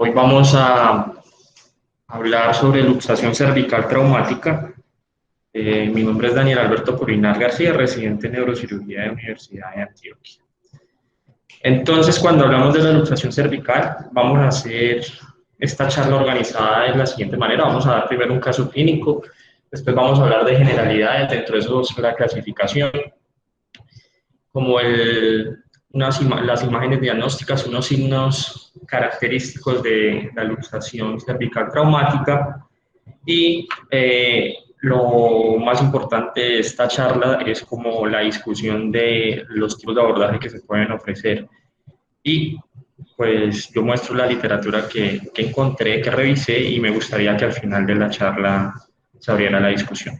Hoy vamos a hablar sobre luxación cervical traumática. Mi nombre es Daniel Alberto Purinar García, residente en neurocirugía de la Universidad de Antioquia. Entonces, cuando hablamos de la luxación cervical, vamos a hacer esta charla organizada de la siguiente manera. Vamos a dar primero un caso clínico, después vamos a hablar de generalidades, dentro de eso la clasificación, como las imágenes diagnósticas, unos signos característicos de la luxación cervical traumática y lo más importante de esta charla es como la discusión de los tipos de abordaje que se pueden ofrecer. Y pues yo muestro la literatura que encontré, que revisé, y me gustaría que al final de la charla se abriera la discusión.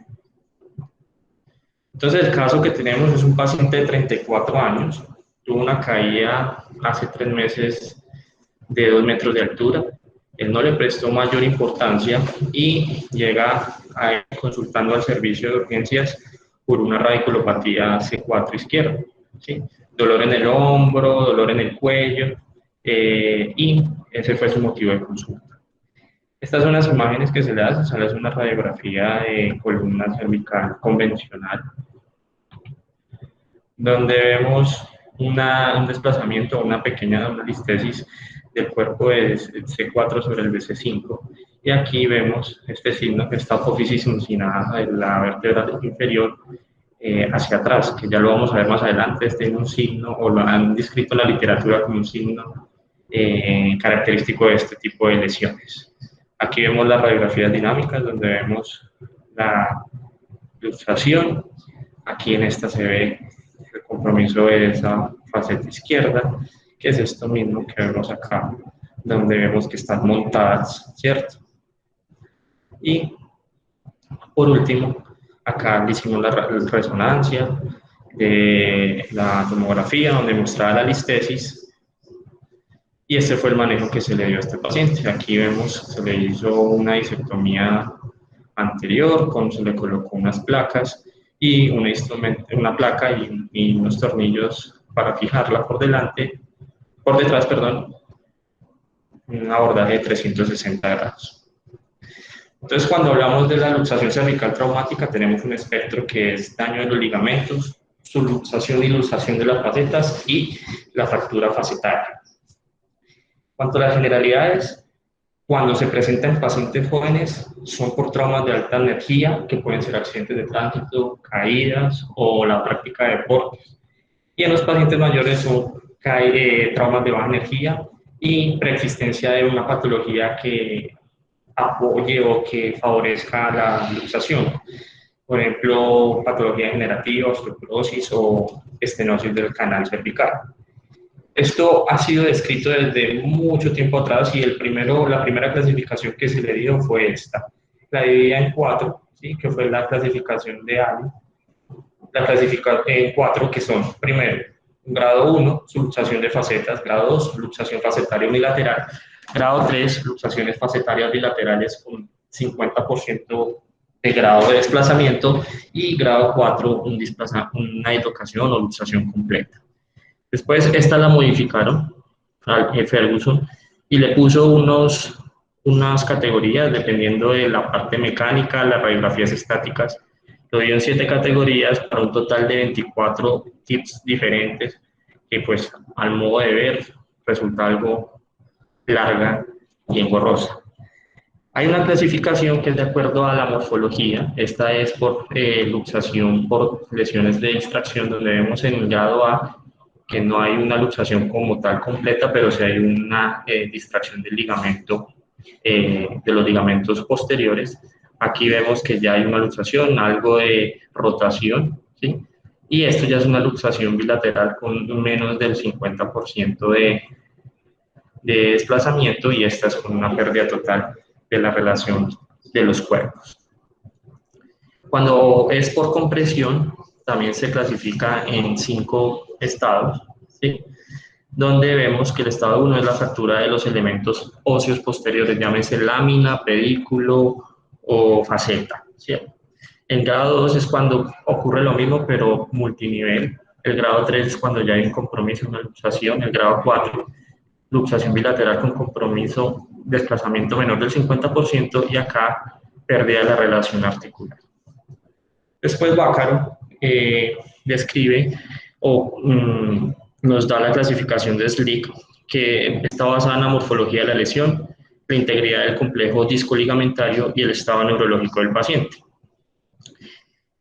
Entonces, el caso que tenemos es un paciente de 34 años, tuvo una caída hace 3 meses de 2 metros de altura. Él no le prestó mayor importancia y llega consultando al servicio de urgencias por una radiculopatía C4 izquierda, ¿sí? Dolor en el hombro, dolor en el cuello, y ese fue su motivo de consulta. Estas son las imágenes que se le hacen, es una radiografía de columna cervical convencional, donde vemos un desplazamiento, una pequeña listesis del cuerpo de C4 sobre el BC5. Y aquí vemos este signo que está apófisis uncinada de la vértebra inferior hacia atrás, que ya lo vamos a ver más adelante. Este es un signo, o lo han descrito la literatura como un signo característico de este tipo de lesiones. Aquí vemos las radiografías dinámicas, donde vemos la luxación. Aquí en esta se ve el compromiso de esa faceta izquierda, que es esto mismo que vemos acá, donde vemos que están montadas, ¿cierto? Y por último, acá hicimos la resonancia de la tomografía, donde mostraba la listesis, y este fue el manejo que se le dio a este paciente. Aquí vemos, se le hizo una disectomía anterior, se le colocó unas placas y una placa y unos tornillos para fijarla por detrás, un abordaje de 360 grados. Entonces, cuando hablamos de la luxación cervical traumática, tenemos un espectro que es daño de los ligamentos, subluxación y luxación de las facetas y la fractura facetaria. En cuanto a las generalidades, cuando se presenta en pacientes jóvenes, son por traumas de alta energía, que pueden ser accidentes de tránsito, caídas o la práctica de deportes. Y en los pacientes mayores son traumas de baja energía y preexistencia de una patología que apoye o que favorezca la luxación. Por ejemplo, patología degenerativa, osteoporosis o estenosis del canal cervical. Esto ha sido descrito desde mucho tiempo atrás y la primera clasificación que se le dio fue esta. La dividía en 4, ¿sí? Que fue la clasificación de Ali. La clasifica en 4, que son, primero, grado 1, luxación de facetas; grado 2, luxación facetaria unilateral; grado 3, luxaciones facetarias bilaterales con 50% de grado de desplazamiento; y grado 4, una dislocación o luxación completa. Después esta la modificaron al Ferguson y le puso unas categorías dependiendo de la parte mecánica, las radiografías estáticas. Lo dio en 7 categorías para un total de 24 tips diferentes, que pues al modo de ver resulta algo larga y engorrosa. Hay una clasificación que es de acuerdo a la morfología. Esta es por luxación por lesiones de distracción, donde vemos en el grado A que no hay una luxación como tal completa, pero sí hay una distracción del ligamento, de los ligamentos posteriores. Aquí vemos que ya hay una luxación, algo de rotación, ¿sí? Y esto ya es una luxación bilateral con menos del 50% de desplazamiento, y esta es con una pérdida total de la relación de los cuerpos. Cuando es por compresión, también se clasifica en 5 estados, ¿sí? Donde vemos que el estado 1 es la fractura de los elementos óseos posteriores, llámese lámina, pedículo o faceta, ¿sí? El grado 2 es cuando ocurre lo mismo, pero multinivel. El grado 3 es cuando ya hay un compromiso, una luxación. El grado 4 luxación bilateral con compromiso, desplazamiento menor del 50% y acá pérdida de la relación articular. Después Bácaro describe o nos da la clasificación de SLIC, que está basada en la morfología de la lesión, la integridad del complejo disco-ligamentario y el estado neurológico del paciente.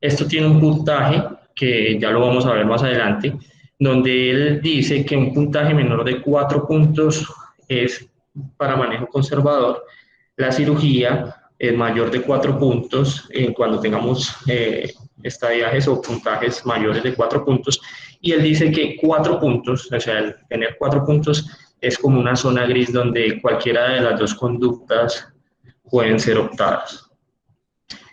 Esto tiene un puntaje que ya lo vamos a ver más adelante, donde él dice que un puntaje menor de 4 puntos es para manejo conservador. La cirugía es mayor de 4 puntos cuando tengamos estadiajes o puntajes mayores de 4 puntos. Y él dice que 4 puntos, o sea, el tener 4 puntos es como una zona gris donde cualquiera de las dos conductas pueden ser optadas.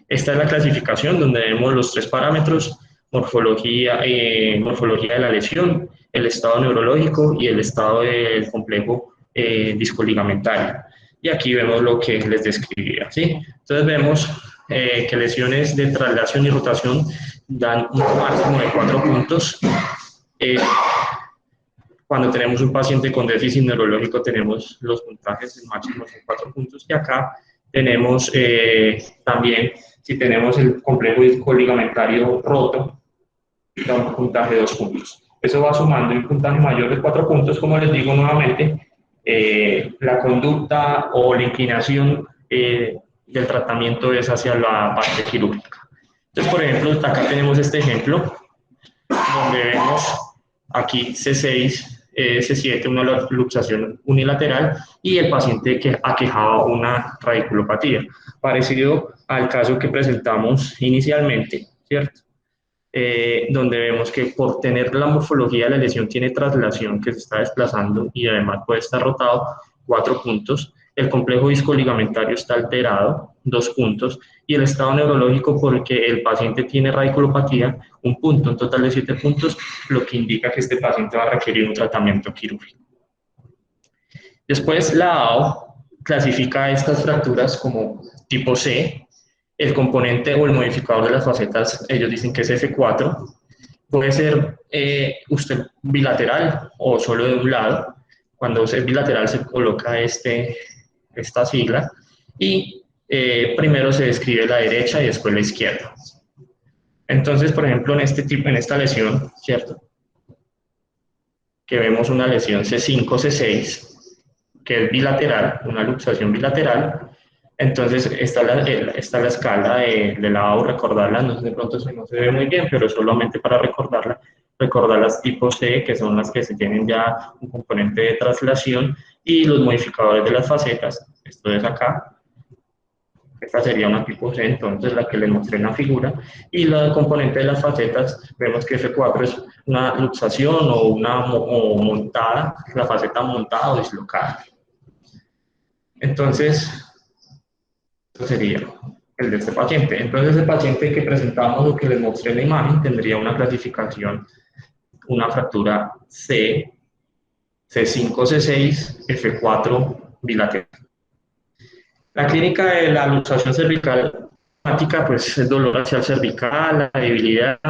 Esta es la clasificación donde vemos los 3 parámetros: morfología de la lesión, el estado neurológico y el estado del complejo discoligamentario. Y aquí vemos lo que les describía, ¿sí? Entonces vemos que lesiones de traslación y rotación dan un máximo de 4 puntos. Cuando tenemos un paciente con déficit neurológico tenemos los puntajes máximos de 4 puntos, y acá tenemos también, si tenemos el complejo discoligamentario roto, da un puntaje de 2 puntos. Eso va sumando un puntaje mayor de 4 puntos, como les digo nuevamente, la conducta o la inclinación del tratamiento es hacia la parte quirúrgica. Entonces, por ejemplo, acá tenemos este ejemplo, donde vemos aquí C6, C7, una luxación unilateral, y el paciente que aquejaba una radiculopatía, parecido al caso que presentamos inicialmente, ¿cierto? Donde vemos que por tener la morfología de la lesión tiene traslación, que se está desplazando y además puede estar rotado, 4 puntos, el complejo discoligamentario está alterado, 2 puntos, y el estado neurológico, porque el paciente tiene radiculopatía, 1 punto, un total de 7 puntos, lo que indica que este paciente va a requerir un tratamiento quirúrgico. Después la AO clasifica estas fracturas como tipo C. El componente o el modificador de las facetas, ellos dicen que es F4, puede ser usted bilateral o solo de un lado. Cuando es bilateral se coloca esta sigla, y primero se describe la derecha y después la izquierda. Entonces, por ejemplo, en esta lesión, ¿cierto? Que vemos una lesión C5, C6, que es bilateral, una luxación bilateral. Entonces, está la escala de la AO, recordarla, no sé, de pronto no se ve muy bien, pero solamente para recordarla, recordar las tipos C, que son las que se tienen ya un componente de traslación, y los modificadores de las facetas, esto es acá, esta sería una tipo C, entonces la que les mostré en la figura, y la componente de las facetas, vemos que F4 es una luxación o montada, la faceta montada o dislocada. Entonces, esto sería el de este paciente. Entonces, el paciente que presentamos o que les mostré en la imagen tendría una clasificación, una fractura C, C5, C6, F4 bilateral. La clínica de la luxación cervical traumática, pues es dolor axial cervical, la debilidad,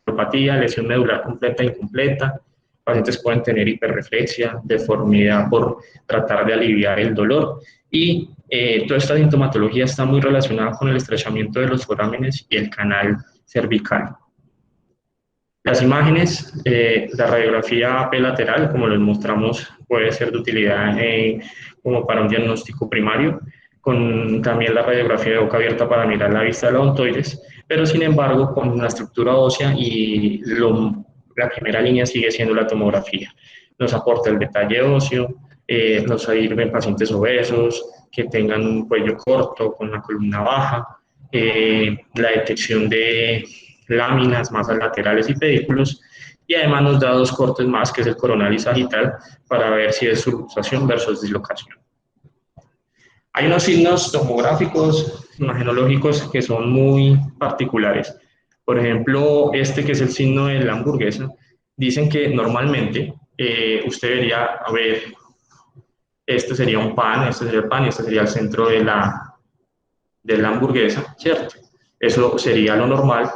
neuropatía, lesión medular completa e incompleta. Pacientes pueden tener hiperreflexia, deformidad por tratar de aliviar el dolor, y toda esta sintomatología está muy relacionada con el estrechamiento de los forámenes y el canal cervical. Las imágenes, la radiografía AP lateral, como les mostramos, puede ser de utilidad como para un diagnóstico primario, con también la radiografía de boca abierta para mirar la vista de la odontoides, pero sin embargo con la estructura ósea y la primera línea sigue siendo la tomografía. Nos aporta el detalle óseo, nos sirven pacientes obesos, que tengan un cuello corto, con una columna baja, la detección de láminas, masas laterales y pedículos, y además nos da 2 cortes más, que es el coronal y sagital, para ver si es subluxación versus dislocación. Hay unos signos tomográficos, imagenológicos, que son muy particulares. Por ejemplo, este que es el signo de la hamburguesa, dicen que normalmente usted debería ver, este sería un pan, este sería el pan y este sería el centro de la hamburguesa, ¿cierto? Eso sería lo normal,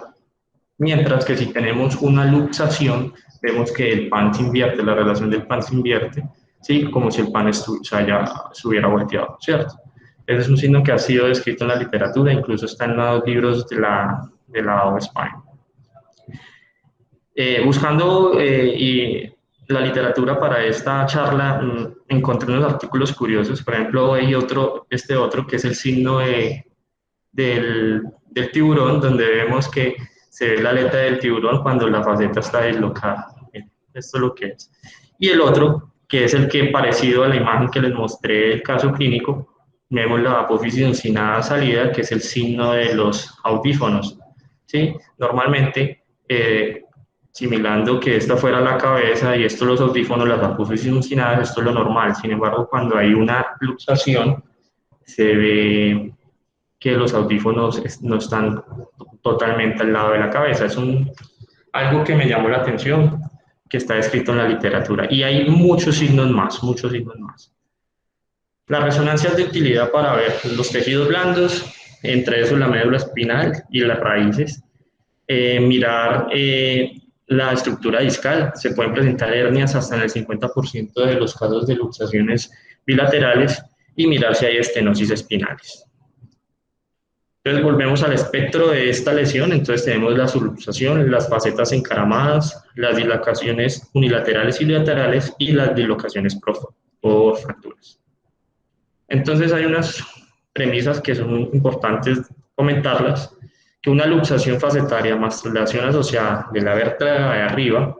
mientras que si tenemos una luxación, vemos que el pan se invierte, la relación del pan se invierte, ¿sí? Como si el pan se hubiera volteado, ¿cierto? Ese es un signo que ha sido descrito en la literatura, incluso está en los libros de la OSPAN. Buscando y la literatura para esta charla, encontré unos artículos curiosos. Por ejemplo, hay este otro que es el signo del tiburón, donde vemos que se ve la aleta del tiburón cuando la faceta está dislocada. Esto es lo que es. Y el otro, que es el que parecido a la imagen que les mostré del caso clínico, vemos la apófisis uncinada salida, que es el signo de los audífonos. ¿Sí? Normalmente, similando que esta fuera la cabeza y esto los audífonos, las apófisis uncinadas, esto es lo normal. Sin embargo, cuando hay una luxación, se ve que los audífonos no están totalmente al lado de la cabeza. Es algo que me llamó la atención, que está escrito en la literatura. Y hay muchos signos más, muchos signos más. La resonancia es de utilidad para ver los tejidos blandos, entre esos la médula espinal y las raíces. Mirar la estructura discal. Se pueden presentar hernias hasta en el 50% de los casos de luxaciones bilaterales y mirar si hay estenosis espinales. Entonces volvemos al espectro de esta lesión. Entonces tenemos la subluxación, las facetas encaramadas, las dislocaciones unilaterales y bilaterales y las dislocaciones por fracturas. Entonces hay unas premisas que son importantes comentarlas, que una luxación facetaria más traslación asociada de la vértebra de arriba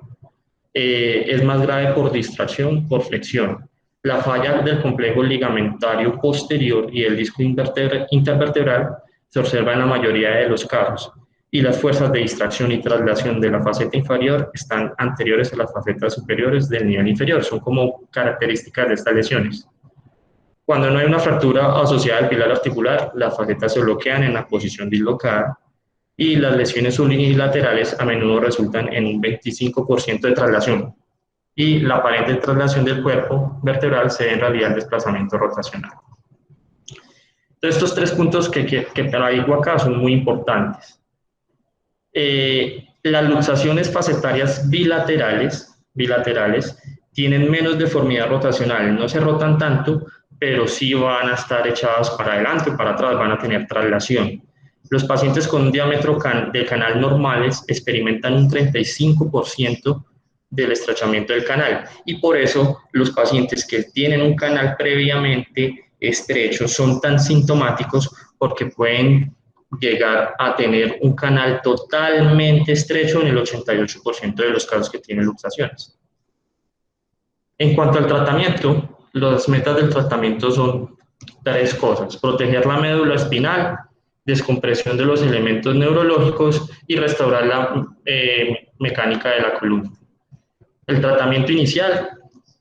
es más grave por distracción, por flexión. La falla del complejo ligamentario posterior y el disco intervertebral se observa en la mayoría de los casos, y las fuerzas de distracción y traslación de la faceta inferior están anteriores a las facetas superiores del nivel inferior. Son como características de estas lesiones. Cuando no hay una fractura asociada al pilar articular, las facetas se bloquean en la posición dislocada y las lesiones unilaterales a menudo resultan en un 25% de traslación, y la aparente traslación del cuerpo vertebral se ve en realidad el desplazamiento rotacional. Entonces, estos tres puntos que traigo acá son muy importantes. Las luxaciones facetarias bilaterales tienen menos deformidad rotacional, no se rotan tanto, pero sí van a estar echadas para adelante o para atrás, van a tener traslación. Los pacientes con un diámetro de canal normales experimentan un 35% del estrechamiento del canal, y por eso los pacientes que tienen un canal previamente estrecho son tan sintomáticos, porque pueden llegar a tener un canal totalmente estrecho en el 88% de los casos que tienen luxaciones. En cuanto al tratamiento, las metas del tratamiento son tres cosas: proteger la médula espinal, descompresión de los elementos neurológicos y restaurar la mecánica de la columna. El tratamiento inicial,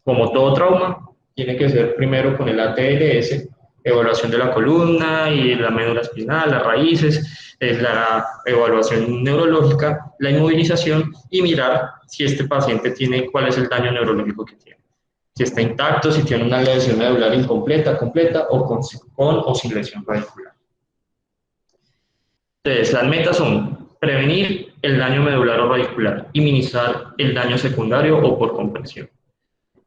como todo trauma, tiene que ser primero con el ATLS, evaluación de la columna y la médula espinal, las raíces, la evaluación neurológica, la inmovilización y mirar si este paciente tiene, cuál es el daño neurológico que tiene. Si está intacto, si tiene una lesión medular incompleta, completa o con o sin lesión radicular. Entonces, las metas son prevenir el daño medular o radicular y minimizar el daño secundario o por compresión.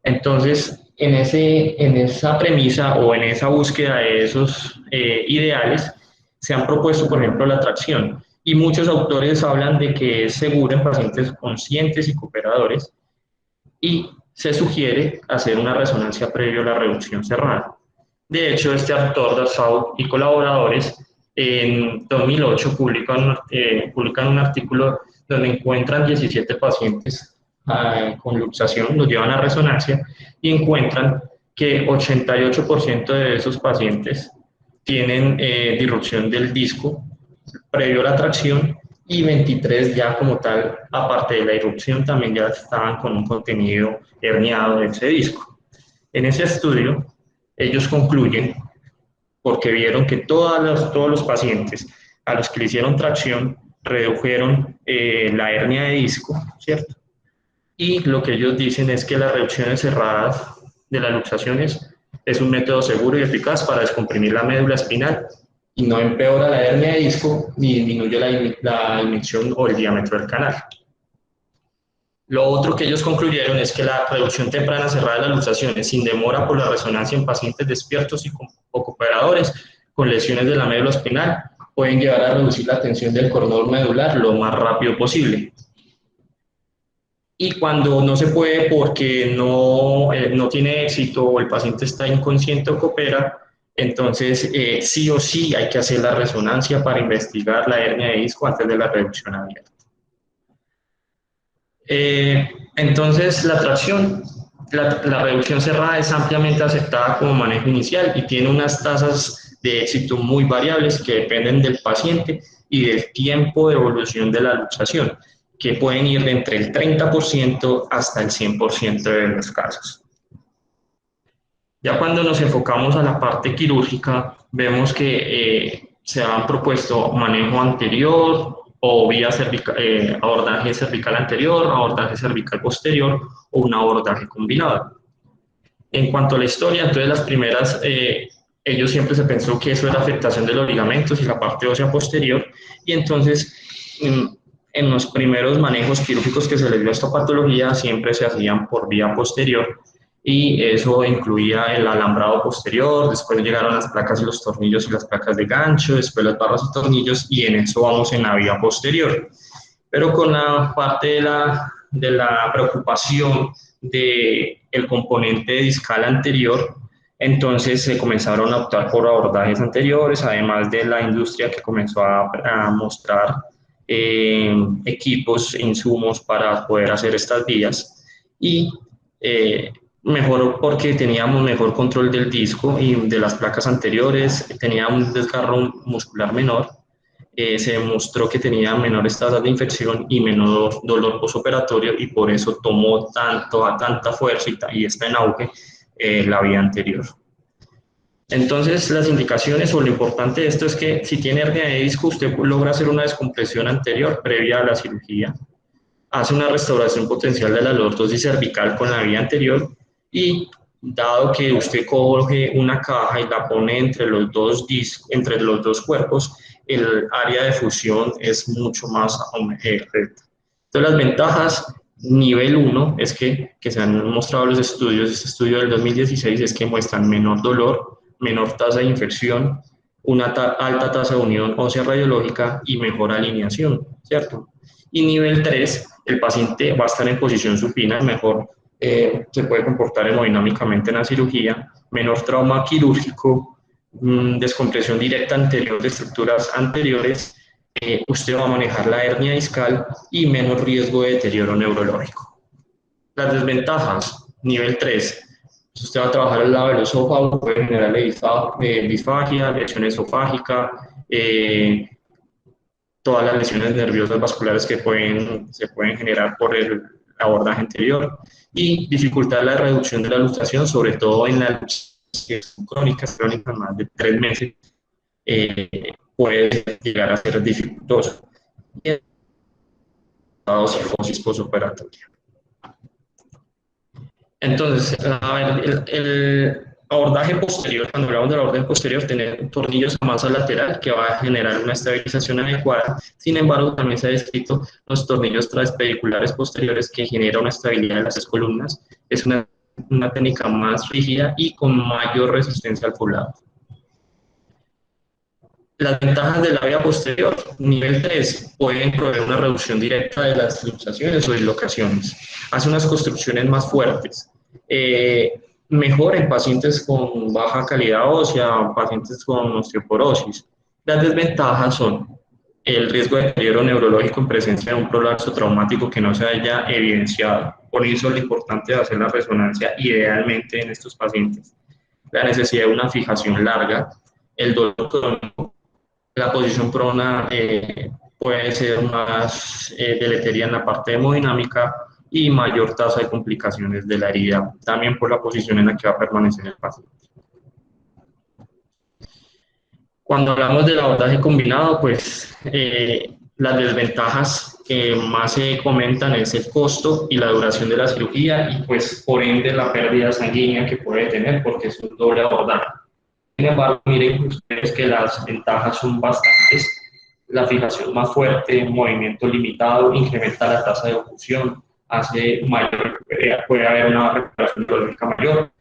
Entonces, en esa premisa o en esa búsqueda de esos ideales, se han propuesto, por ejemplo, la tracción. Y muchos autores hablan de que es seguro en pacientes conscientes y cooperadores, y se sugiere hacer una resonancia previo a la reducción cerrada. De hecho, este autor, Darsau y colaboradores, en 2008 publican un artículo donde encuentran 17 pacientes con luxación, los llevan a resonancia y encuentran que 88% de esos pacientes tienen disrupción del disco previo a la tracción, y 23 ya como tal, aparte de la irrupción, también ya estaban con un contenido herniado de ese disco. En ese estudio, ellos concluyen, porque vieron que todos los pacientes a los que le hicieron tracción redujeron la hernia de disco, ¿cierto? Y lo que ellos dicen es que las reducciones cerradas de las luxaciones es un método seguro y eficaz para descomprimir la médula espinal y no empeora la hernia de disco ni disminuye la dimensión o el diámetro del canal. Lo otro que ellos concluyeron es que la reducción temprana cerrada de las luxaciones sin demora por la resonancia en pacientes despiertos y o cooperadores con lesiones de la médula espinal pueden llevar a reducir la tensión del cordón medular lo más rápido posible. Y cuando no se puede porque no tiene éxito o el paciente está inconsciente o coopera, entonces sí o sí hay que hacer la resonancia para investigar la hernia de disco antes de la reducción abierta. Entonces, la reducción cerrada es ampliamente aceptada como manejo inicial y tiene unas tasas de éxito muy variables que dependen del paciente y del tiempo de evolución de la luxación, que pueden ir de entre el 30% hasta el 100% de los casos. Ya cuando nos enfocamos a la parte quirúrgica, vemos que se han propuesto manejo anterior o vía abordaje cervical anterior, abordaje cervical posterior o un abordaje combinado. En cuanto a la historia, entonces las primeras, ellos siempre se pensó que eso era afectación de los ligamentos y la parte ósea posterior, y entonces en los primeros manejos quirúrgicos que se les dio a esta patología siempre se hacían por vía posterior, y eso incluía el alambrado posterior, después llegaron las placas y los tornillos y las placas de gancho, después las barras y tornillos, y en eso vamos en la vía posterior. Pero con la parte de la preocupación del componente discal anterior, entonces se comenzaron a optar por abordajes anteriores, además de la industria que comenzó a mostrar equipos e insumos para poder hacer estas vías, y mejor porque teníamos mejor control del disco y de las placas anteriores, tenía un desgarro muscular menor, se demostró que tenía menores tasas de infección y menor dolor posoperatorio, y por eso tomó tanta fuerza y está en auge la vía anterior. Entonces, las indicaciones o lo importante de esto es que si tiene hernia de disco, usted logra hacer una descompresión anterior previa a la cirugía, hace una restauración potencial de la lordosis cervical con la vía anterior, y dado que usted coge una caja y la pone entre los dos cuerpos, el área de fusión es mucho más recta. Entonces, las ventajas nivel 1 es que se han mostrado los estudios, este estudio del 2016 es que muestran menor dolor, menor tasa de infección, una alta tasa de unión ósea radiológica y mejor alineación, ¿cierto? Y nivel 3, el paciente va a estar en posición supina, mejor se puede comportar hemodinámicamente en la cirugía, menor trauma quirúrgico, descompresión directa anterior de estructuras anteriores, usted va a manejar la hernia discal y menos riesgo de deterioro neurológico. Las desventajas, nivel 3, usted va a trabajar al lado del esófago, puede generar disfagia, lesión esofágica, todas las lesiones nerviosas vasculares que se pueden generar por el abordaje anterior, y dificultar la reducción de la luxación, sobre todo en las que son crónicas más de 3 meses, puede llegar a ser dificultoso. Y la psicosis posoperatoria. Entonces, a ver, el abordaje posterior, cuando hablamos del abordaje posterior, tener tornillos a masa lateral que va a generar una estabilización adecuada. Sin embargo, también se ha descrito los tornillos transpediculares posteriores que generan una estabilidad de las 6 columnas. Es una técnica más rígida y con mayor resistencia al pull-out. Las ventajas de la vía posterior, nivel 3, pueden proveer una reducción directa de las luxaciones o dislocaciones. Hace unas construcciones más fuertes. Mejor en pacientes con baja calidad ósea, pacientes con osteoporosis. Las desventajas son el riesgo de deterioro neurológico en presencia de un prolapso traumático que no se haya evidenciado. Por eso es lo importante de hacer la resonancia idealmente en estos pacientes. La necesidad de una fijación larga, el dolor crónico, la posición prona puede ser más deleteria en la parte hemodinámica y mayor tasa de complicaciones de la herida, también por la posición en la que va a permanecer el paciente. Cuando hablamos del abordaje combinado, pues las desventajas que más se comentan es el costo y la duración de la cirugía, y pues por ende la pérdida sanguínea que puede tener porque es un doble abordaje. Sin embargo, miren ustedes que las ventajas son bastantes. La fijación más fuerte, movimiento limitado, incrementa la tasa de oclusión, puede haber una recuperación neurológica mayor.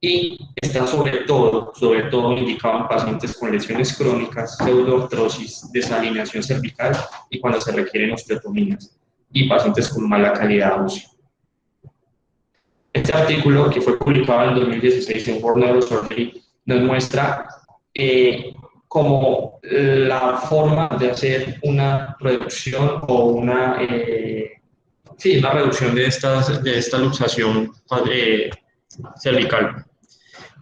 Y está sobre todo indicado en pacientes con lesiones crónicas, pseudoartrosis, desalineación cervical y cuando se requieren osteotomías, y pacientes con mala calidad ósea. Este artículo, que fue publicado en 2016 en World Neurosurgery, nos muestra como la forma de hacer una reducción o una reducción de esta luxación cervical.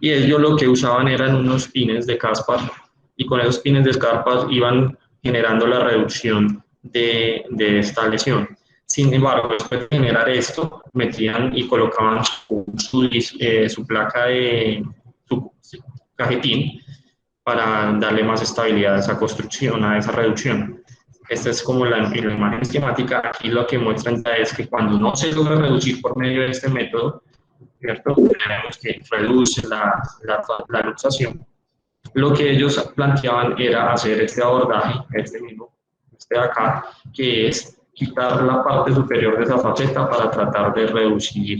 Y ellos lo que usaban eran unos pines de Caspar, y con esos pines de Caspar iban generando la reducción de esta lesión. Sin embargo, después de generar esto, metían y colocaban su placa de su cajetín para darle más estabilidad a esa construcción, a esa reducción. Esta es como la imagen esquemática. Aquí lo que muestran es que cuando no se logra reducir por medio de este método, ¿cierto? Tenemos que reduce la luxación. Lo que ellos planteaban era hacer este abordaje, este de acá, que es quitar la parte superior de esa faceta para tratar de reducir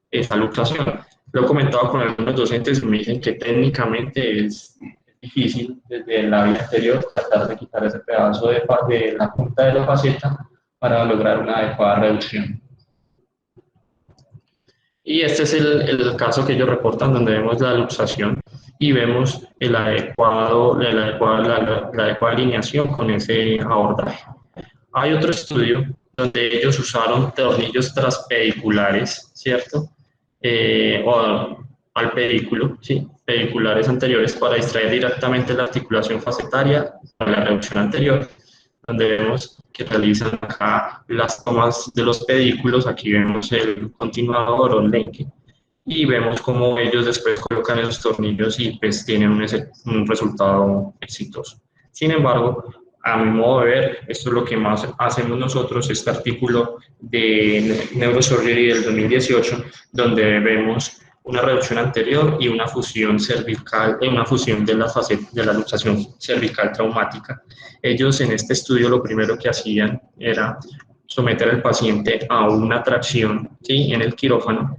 esa luxación. Lo he comentado con algunos docentes y me dicen que técnicamente es difícil desde la vía anterior tratar de quitar ese pedazo de la punta de la faceta para lograr una adecuada reducción. Y este es el caso que ellos reportan, donde vemos la luxación y vemos la adecuada alineación con ese abordaje. Hay otro estudio donde ellos usaron tornillos traspediculares, ¿cierto? O al pedículo, ¿sí? Pediculares anteriores para extraer directamente la articulación facetaria para la reducción anterior, donde vemos que realizan acá las tomas de los pedículos. Aquí vemos el continuador o el lenque, y vemos cómo ellos después colocan esos tornillos y pues tienen un resultado exitoso. Sin embargo, a mi modo de ver, esto es lo que más hacemos nosotros, este artículo de Neurosurgery del 2018, donde vemos una reducción anterior y una fusión cervical, una fusión de la luxación cervical traumática. Ellos en este estudio lo primero que hacían era someter al paciente a una tracción, ¿sí? En el quirófano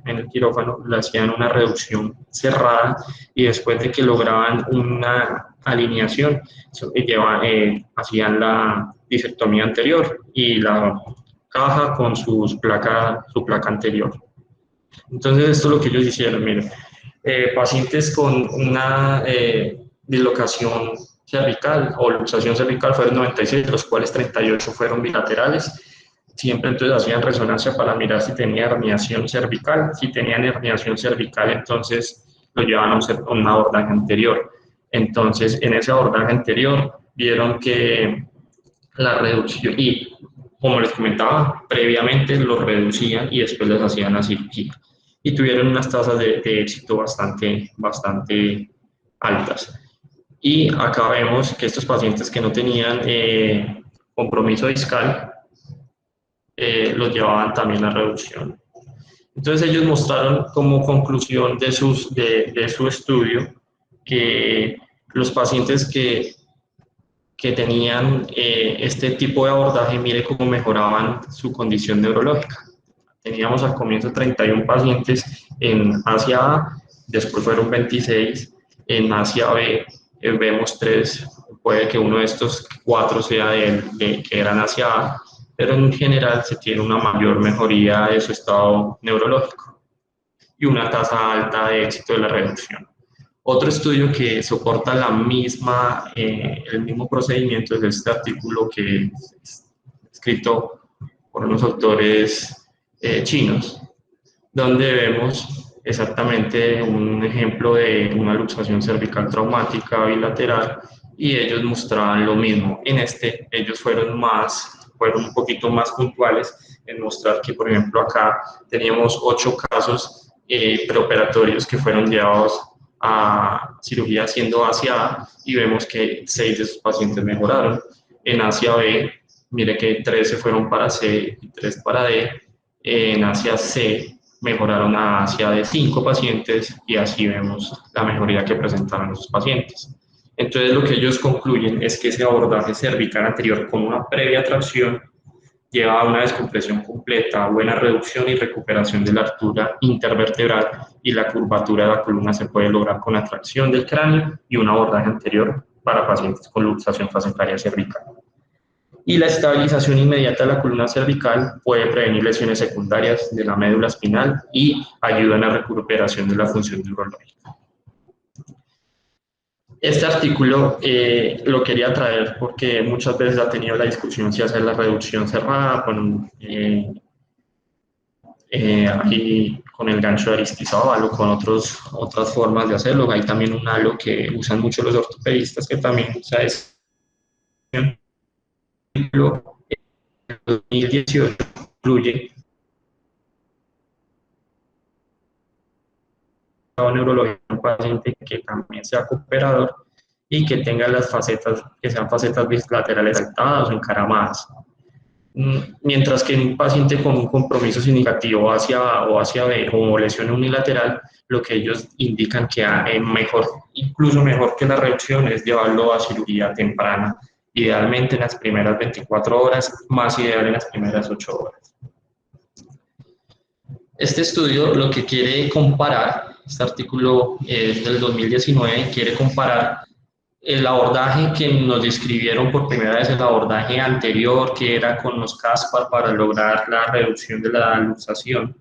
le hacían una reducción cerrada, y después de que lograban una alineación, hacían la disectomía anterior y la caja con su placa anterior. Entonces, esto es lo que ellos hicieron. Miren, pacientes con una dislocación cervical o luxación cervical fueron 96, los cuales 38 fueron bilaterales. Siempre entonces hacían resonancia para mirar si tenía herniación cervical. Si tenían herniación cervical, entonces lo llevaban a un abordaje anterior. Entonces, en ese abordaje anterior vieron que la reducción, y como les comentaba, previamente lo reducían y después les hacían la cirugía. Y tuvieron unas tasas de éxito bastante altas. Y acá vemos que estos pacientes que no tenían compromiso discal, los llevaban también a reducción. Entonces ellos mostraron como conclusión de su estudio que los pacientes que tenían este tipo de abordaje, mire cómo mejoraban su condición neurológica. Teníamos al comienzo 31 pacientes en Asia A, después fueron 26, en Asia B vemos 3, puede que uno de estos 4 sea que eran Asia A, pero en general se tiene una mayor mejoría de su estado neurológico y una tasa alta de éxito de la reducción. Otro estudio que soporta el mismo procedimiento es este artículo que es escrito por unos autores chinos, donde vemos exactamente un ejemplo de una luxación cervical traumática bilateral, y ellos mostraban lo mismo. En ellos fueron un poquito más puntuales en mostrar que, por ejemplo, acá teníamos 8 casos preoperatorios que fueron llevados a cirugía siendo Asia A, y vemos que 6 de esos pacientes mejoraron. En Asia B, mire que 13 fueron para C y 3 para D. En Asia C mejoraron a Asia de 5 pacientes, y así vemos la mejoría que presentaron los pacientes. Entonces, lo que ellos concluyen es que ese abordaje cervical anterior con una previa tracción lleva a una descompresión completa, buena reducción y recuperación de la altura intervertebral, y la curvatura de la columna se puede lograr con la tracción del cráneo y un abordaje anterior para pacientes con luxación facetaria cervical. Y la estabilización inmediata de la columna cervical puede prevenir lesiones secundarias de la médula espinal y ayuda en la recuperación de la función neurológica. Este artículo lo quería traer porque muchas veces ha tenido la discusión si hacer la reducción cerrada aquí con el gancho de Aristizábal o con otras formas de hacerlo. Hay también un halo que usan mucho los ortopedistas que también usa ese ejemplo. En 2018 incluye neurológico un paciente que también sea cooperador y que tenga las facetas, que sean facetas bilaterales saltadas o encaramadas. Mientras que en un paciente con un compromiso significativo hacia A o hacia B o lesión unilateral, lo que ellos indican que mejor, incluso mejor que la reducción, es llevarlo a cirugía temprana, idealmente en las primeras 24 horas, más ideal en las primeras 8 horas. Este estudio lo que quiere comparar, este artículo es del 2019, quiere comparar el abordaje que nos describieron por primera vez, el abordaje anterior, que era con los CASPAR para lograr la reducción de la luxación,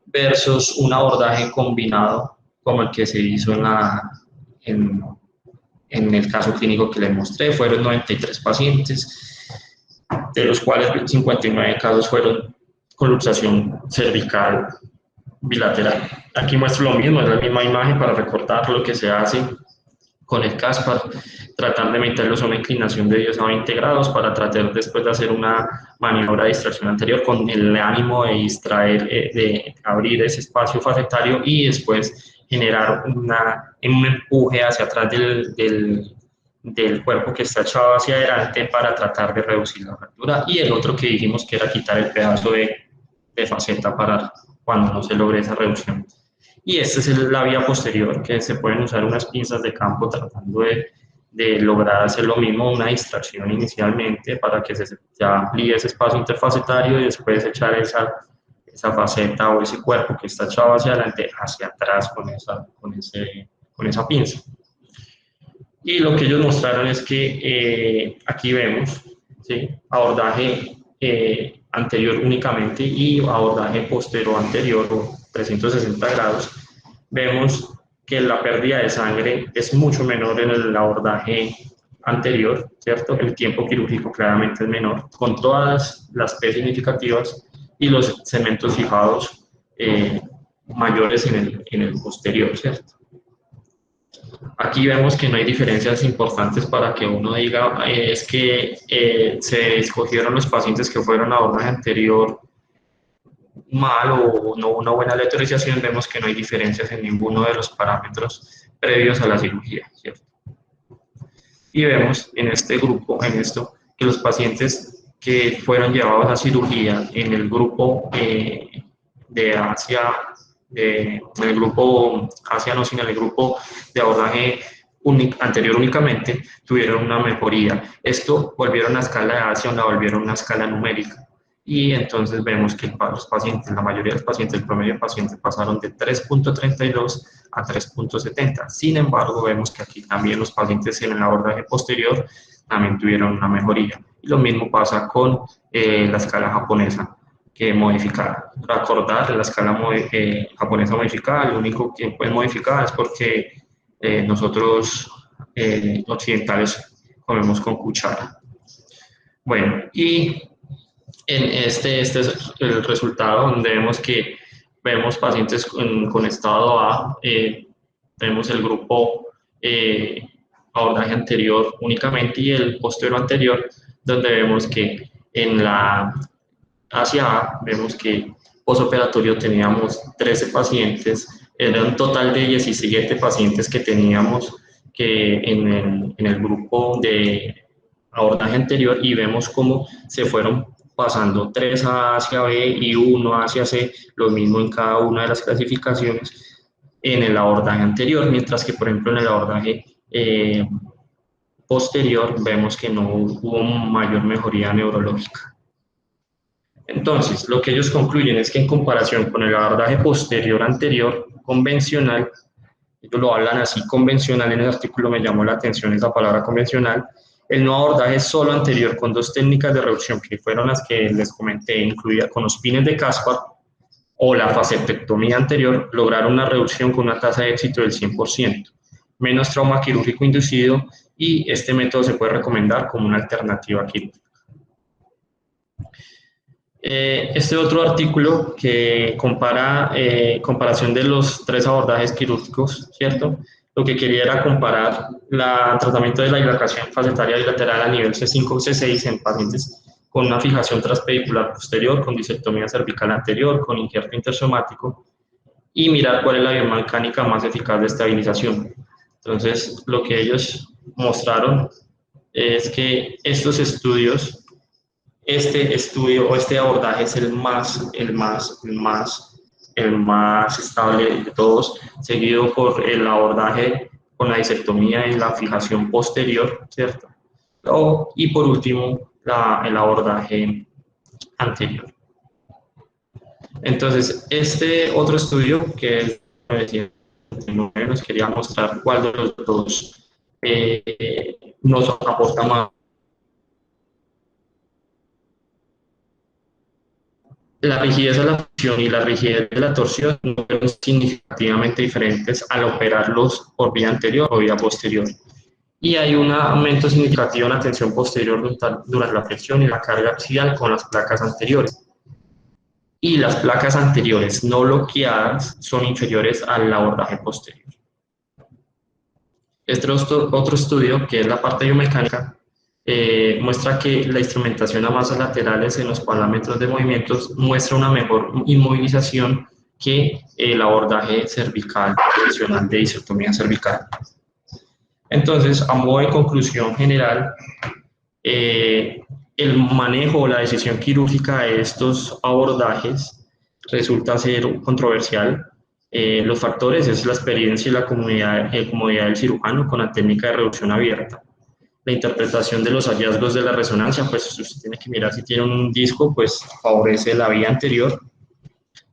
versus un abordaje combinado como el que se hizo en el caso clínico que les mostré. Fueron 93 pacientes, de los cuales 59 casos fueron con luxación cervical bilateral. Aquí muestro lo mismo, es la misma imagen para recordar lo que se hace con el CASPAR, tratar de meterlos a una inclinación de 10 a 20 grados para tratar después de hacer una maniobra de distracción anterior con el ánimo de distraer, de abrir ese espacio facetario y después generar un empuje hacia atrás del cuerpo que está echado hacia adelante para tratar de reducir la fractura. Y el otro que dijimos que era quitar el pedazo de faceta para cuando no se logre esa reducción. Y esta es la vía posterior, que se pueden usar unas pinzas de campo tratando de lograr hacer lo mismo, una distracción inicialmente para que se amplíe ese espacio interfacetario y después echar esa faceta o ese cuerpo que está echado hacia adelante, hacia atrás con esa pinza. Y lo que ellos mostraron es que aquí vemos, ¿sí?, abordaje anterior únicamente y abordaje posterior anterior o 360 grados. Vemos que la pérdida de sangre es mucho menor en el abordaje anterior, ¿cierto? El tiempo quirúrgico claramente es menor, con todas las P significativas y los segmentos fijados mayores en el posterior, ¿cierto? Aquí vemos que no hay diferencias importantes para que uno diga es que se escogieron los pacientes que fueron a abordaje anterior mal o no una buena letorización. Vemos que no hay diferencias en ninguno de los parámetros previos a la cirugía, ¿cierto? Y vemos en este grupo, que los pacientes que fueron llevados a cirugía en el grupo en el grupo Asia, no, sino en el grupo de abordaje anterior únicamente, tuvieron una mejoría. Esto volvieron a escala de Asia, la volvieron una escala numérica. Y entonces vemos que los pacientes, la mayoría de los pacientes, el promedio de pacientes pasaron de 3.32 a 3.70. Sin embargo, vemos que aquí también los pacientes en el abordaje posterior también tuvieron una mejoría. Y lo mismo pasa con la escala japonesa que modificada. Recordar la escala japonesa modificada, lo único que puede modificar es porque nosotros occidentales comemos con cuchara. Bueno, y este es el resultado donde vemos pacientes con estado A, vemos el grupo abordaje anterior únicamente y el posterior anterior, donde vemos que en la Asia A vemos que posoperatorio teníamos 13 pacientes, era un total de 17 pacientes que teníamos que en el grupo de abordaje anterior, y vemos cómo se fueron pasando 3 hacia B y 1 hacia C, lo mismo en cada una de las clasificaciones en el abordaje anterior, mientras que por ejemplo en el abordaje posterior vemos que no hubo mayor mejoría neurológica. Entonces, lo que ellos concluyen es que en comparación con el abordaje posterior anterior convencional, ellos lo hablan así, convencional, en el artículo me llamó la atención esa palabra convencional, el no abordaje solo anterior con dos técnicas de reducción, que fueron las que les comenté, incluida con los pines de Caspar o la facetectomía anterior, lograron una reducción con una tasa de éxito del 100%, menos trauma quirúrgico inducido, y este método se puede recomendar como una alternativa quirúrgica. Este otro artículo que compara comparación de los tres abordajes quirúrgicos, ¿cierto? Lo que quería era comparar el tratamiento de la dilatación facetaria bilateral a nivel C5 o C6 en pacientes con una fijación transpedicular posterior, con disectomía cervical anterior, con injerto intersomático, y mirar cuál es la biomecánica más eficaz de estabilización. Entonces, lo que ellos mostraron es que estos estudios, este estudio o este abordaje es el más estable de todos, seguido por el abordaje con la disectomía y la fijación posterior, ¿cierto? Y por último, el abordaje anterior. Entonces, este otro estudio que nos quería mostrar cuál de los dos nos aporta más. La rigidez de la flexión y la rigidez de la torsión no fueron significativamente diferentes al operarlos por vía anterior o vía posterior. Y hay un aumento significativo en la tensión posterior durante la flexión y la carga axial con las placas anteriores. Y las placas anteriores no bloqueadas son inferiores al abordaje posterior. Este otro estudio, que es la parte biomecánica, muestra que la instrumentación a masas laterales en los parámetros de movimientos muestra una mejor inmovilización que el abordaje cervical tradicional de disectomía cervical. Entonces, a modo de conclusión general, el manejo o la decisión quirúrgica de estos abordajes resulta ser controversial. Los factores es la experiencia y la comodidad del cirujano con la técnica de reducción abierta. La interpretación de los hallazgos de la resonancia, pues usted tiene que mirar si tiene un disco, pues favorece la vía anterior.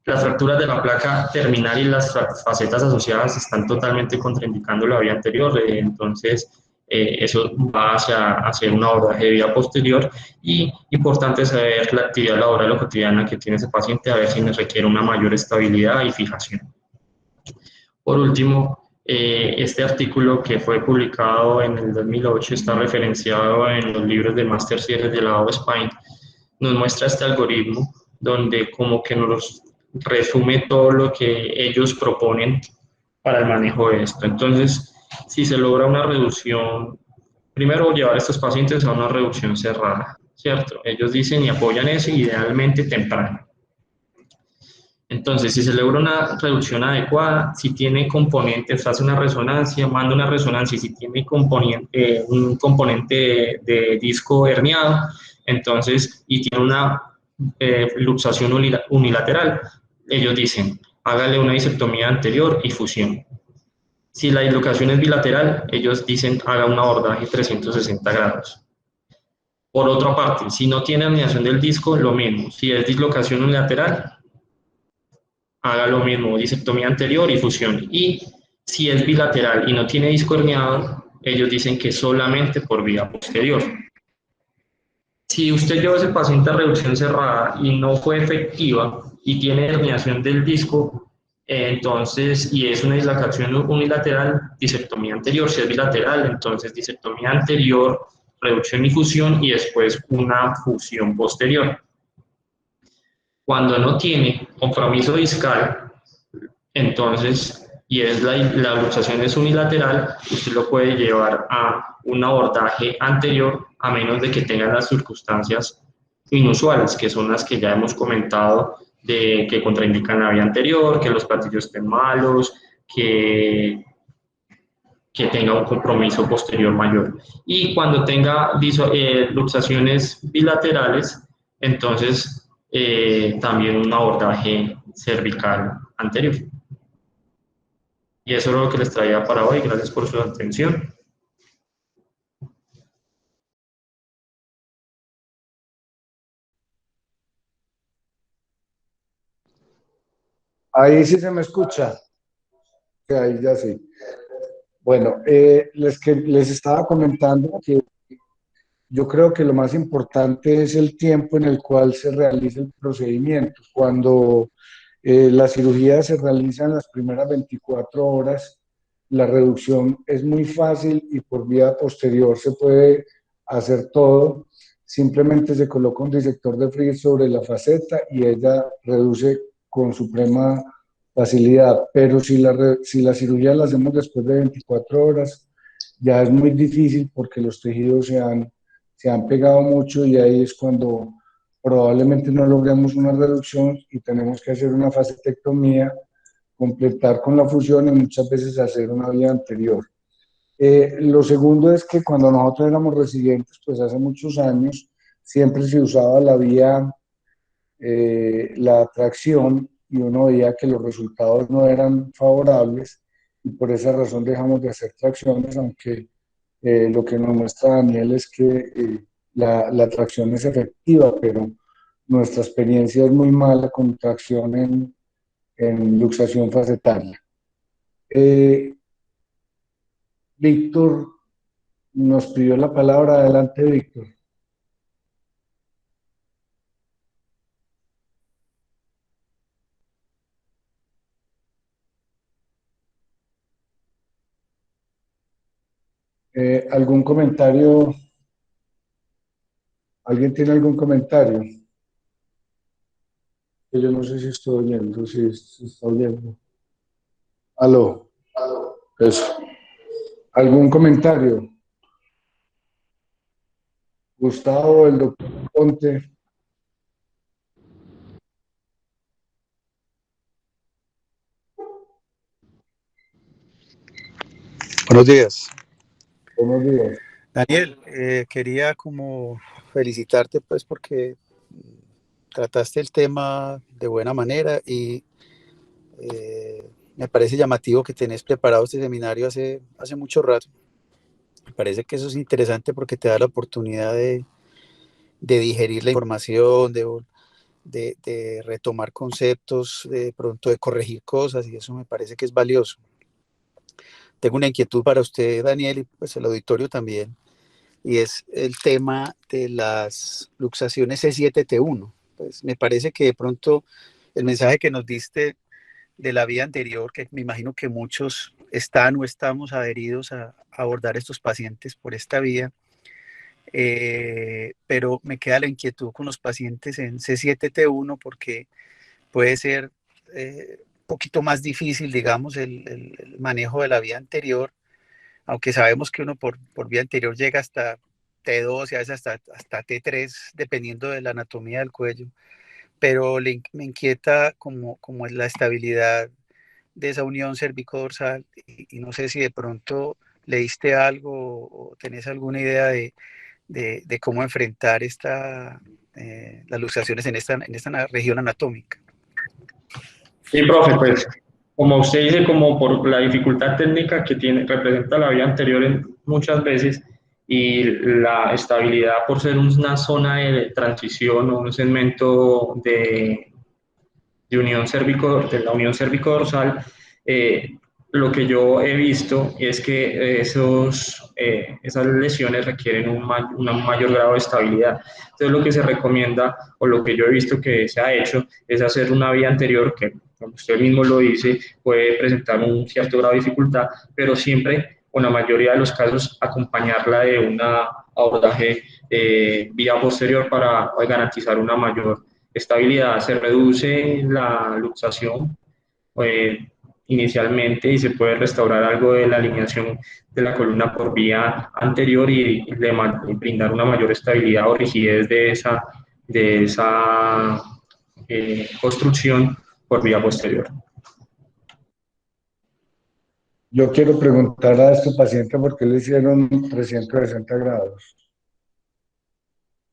Las fracturas de la placa terminal y las facetas asociadas están totalmente contraindicando la vía anterior, entonces eso va hacia un abordaje de vía posterior. Y importante saber la actividad laboral o cotidiana que tiene ese paciente, a ver si requiere una mayor estabilidad y fijación. Por último, este artículo que fue publicado en el 2008 está referenciado en los libros de Master Series de la OV Spine. Nos muestra este algoritmo donde como que nos resume todo lo que ellos proponen para el manejo de esto. Entonces, si se logra una reducción, primero llevar a estos pacientes a una reducción cerrada, ¿cierto? Ellos dicen y apoyan eso, idealmente temprano. Entonces, si se logra una reducción adecuada, si tiene componentes, hace una resonancia, manda una resonancia, y si tiene un componente de disco herniado, entonces, y tiene una luxación unilateral, ellos dicen, hágale una disectomía anterior y fusión. Si la dislocación es bilateral, ellos dicen, haga un abordaje 360 grados. Por otra parte, si no tiene herniación del disco, lo mismo. Si es dislocación unilateral, haga lo mismo, disectomía anterior y fusión. Y si es bilateral y no tiene disco herniado, ellos dicen que solamente por vía posterior. Si usted lleva a ese paciente a reducción cerrada y no fue efectiva y tiene herniación del disco, entonces, y es una dislocación unilateral, disectomía anterior. Si es bilateral, entonces disectomía anterior, reducción y fusión, y después una fusión posterior. Cuando no tiene compromiso discal, entonces, y es la luxación es unilateral, usted lo puede llevar a un abordaje anterior, a menos de que tenga las circunstancias inusuales, que son las que ya hemos comentado, de que contraindican la vía anterior, que los platillos estén malos, que tenga un compromiso posterior mayor. Y cuando tenga luxaciones bilaterales, entonces también un abordaje cervical anterior. Y eso es lo que les traía para hoy. Gracias por su atención. Ahí sí se me escucha. Sí, ahí ya sí. Bueno, les estaba comentando que yo creo que lo más importante es el tiempo en el cual se realiza el procedimiento. Cuando la cirugía se realiza en las primeras 24 horas, la reducción es muy fácil y por vía posterior se puede hacer todo. Simplemente se coloca un disector de Fries sobre la faceta y ella reduce con suprema facilidad. Pero si la cirugía la hacemos después de 24 horas, ya es muy difícil porque los tejidos se han pegado mucho y ahí es cuando probablemente no logremos una reducción y tenemos que hacer una facetectomía, completar con la fusión y muchas veces hacer una vía anterior. Lo segundo es que cuando nosotros éramos residentes, pues hace muchos años, siempre se usaba la vía, la tracción y uno veía que los resultados no eran favorables y por esa razón dejamos de hacer tracciones, aunque lo que nos muestra Daniel es que la tracción es efectiva, pero nuestra experiencia es muy mala con tracción en luxación facetaria. Eh, Víctor nos pidió la palabra. Adelante, Víctor. ¿Algún comentario? ¿Alguien tiene algún comentario? Yo no sé si estoy oyendo, si se está oyendo. Aló, eso. ¿Algún comentario? Gustavo, el doctor Ponte. Buenos días. Buenos días. Daniel, quería como felicitarte pues porque trataste el tema de buena manera y me parece llamativo que tenés preparado este seminario hace mucho rato. Me parece que eso es interesante porque te da la oportunidad de digerir la información, de retomar conceptos, de pronto de corregir cosas y eso me parece que es valioso. Tengo una inquietud para usted, Daniel, y pues el auditorio también. Y es el tema de las luxaciones C7T1. Pues me parece que de pronto el mensaje que nos diste de la vía anterior, que me imagino que muchos están o estamos adheridos a abordar estos pacientes por esta vía, pero me queda la inquietud con los pacientes en C7T1 porque puede ser un poquito más difícil, digamos, el manejo de la vía anterior, aunque sabemos que uno por vía anterior llega hasta T2 y a veces hasta T3, dependiendo de la anatomía del cuello, pero me inquieta como es la estabilidad de esa unión cervicodorsal y no sé si de pronto leíste algo o tenés alguna idea de cómo enfrentar las luxaciones en esta región anatómica. Sí, profe, pues como usted dice, como por la dificultad técnica que tiene, representa la vía anterior muchas veces y la estabilidad por ser una zona de transición o un segmento de unión cérvico, de la unión cérvico-dorsal, lo que yo he visto es que esas lesiones requieren un mayor grado de estabilidad. Entonces, lo que se recomienda, o lo que yo he visto que se ha hecho, es hacer una vía anterior que, como usted mismo lo dice, puede presentar un cierto grado de dificultad, pero siempre, o en la mayoría de los casos, acompañarla de un abordaje vía posterior para garantizar una mayor estabilidad. Se reduce la luxación eh, inicialmente y se puede restaurar algo de la alineación de la columna por vía anterior y brindar una mayor estabilidad o rigidez de esa construcción por vía posterior. Yo quiero preguntar a este paciente por qué le hicieron 360 grados.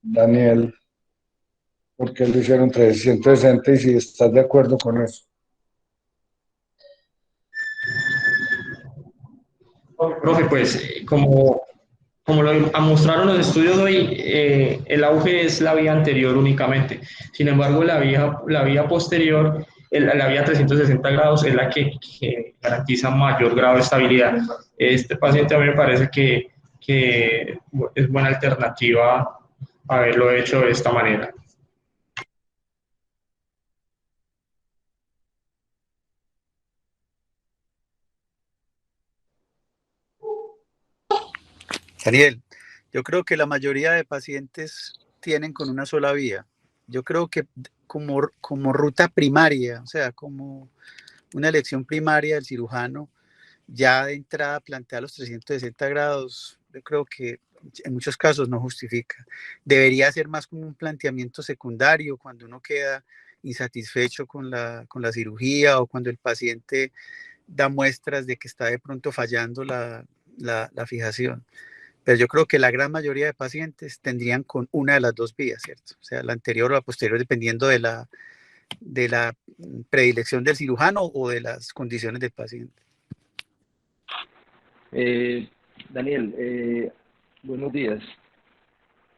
Daniel, ¿por qué le hicieron 360 y si estás de acuerdo con eso? Profe, pues como lo mostraron los estudios hoy, el auge es la vía anterior únicamente. Sin embargo, la vía posterior la vía 360 grados es la que garantiza mayor grado de estabilidad. Este paciente a mí me parece que es buena alternativa haberlo hecho de esta manera. Daniel, yo creo que la mayoría de pacientes tienen con una sola vía. Yo creo que como ruta primaria, o sea, como una elección primaria del cirujano, ya de entrada plantea los 360 grados, yo creo que en muchos casos no justifica. Debería ser más como un planteamiento secundario cuando uno queda insatisfecho con la cirugía o cuando el paciente da muestras de que está de pronto fallando la fijación. Pero yo creo que la gran mayoría de pacientes tendrían con una de las dos vías, ¿cierto? O sea, la anterior o la posterior, dependiendo de la predilección del cirujano o de las condiciones del paciente. Daniel, buenos días.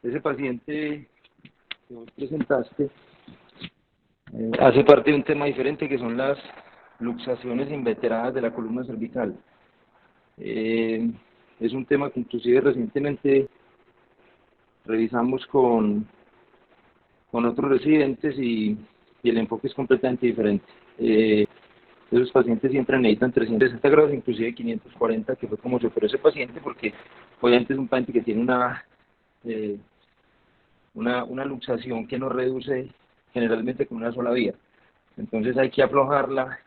Ese paciente que vos presentaste hace parte de un tema diferente que son las luxaciones inveteradas de la columna cervical. Es un tema que inclusive recientemente revisamos con otros residentes y el enfoque es completamente diferente. Esos pacientes siempre necesitan 360 grados, inclusive 540, que fue como se operó ese paciente, porque obviamente es un paciente que tiene una luxación que no reduce generalmente con una sola vía. Entonces hay que aflojar la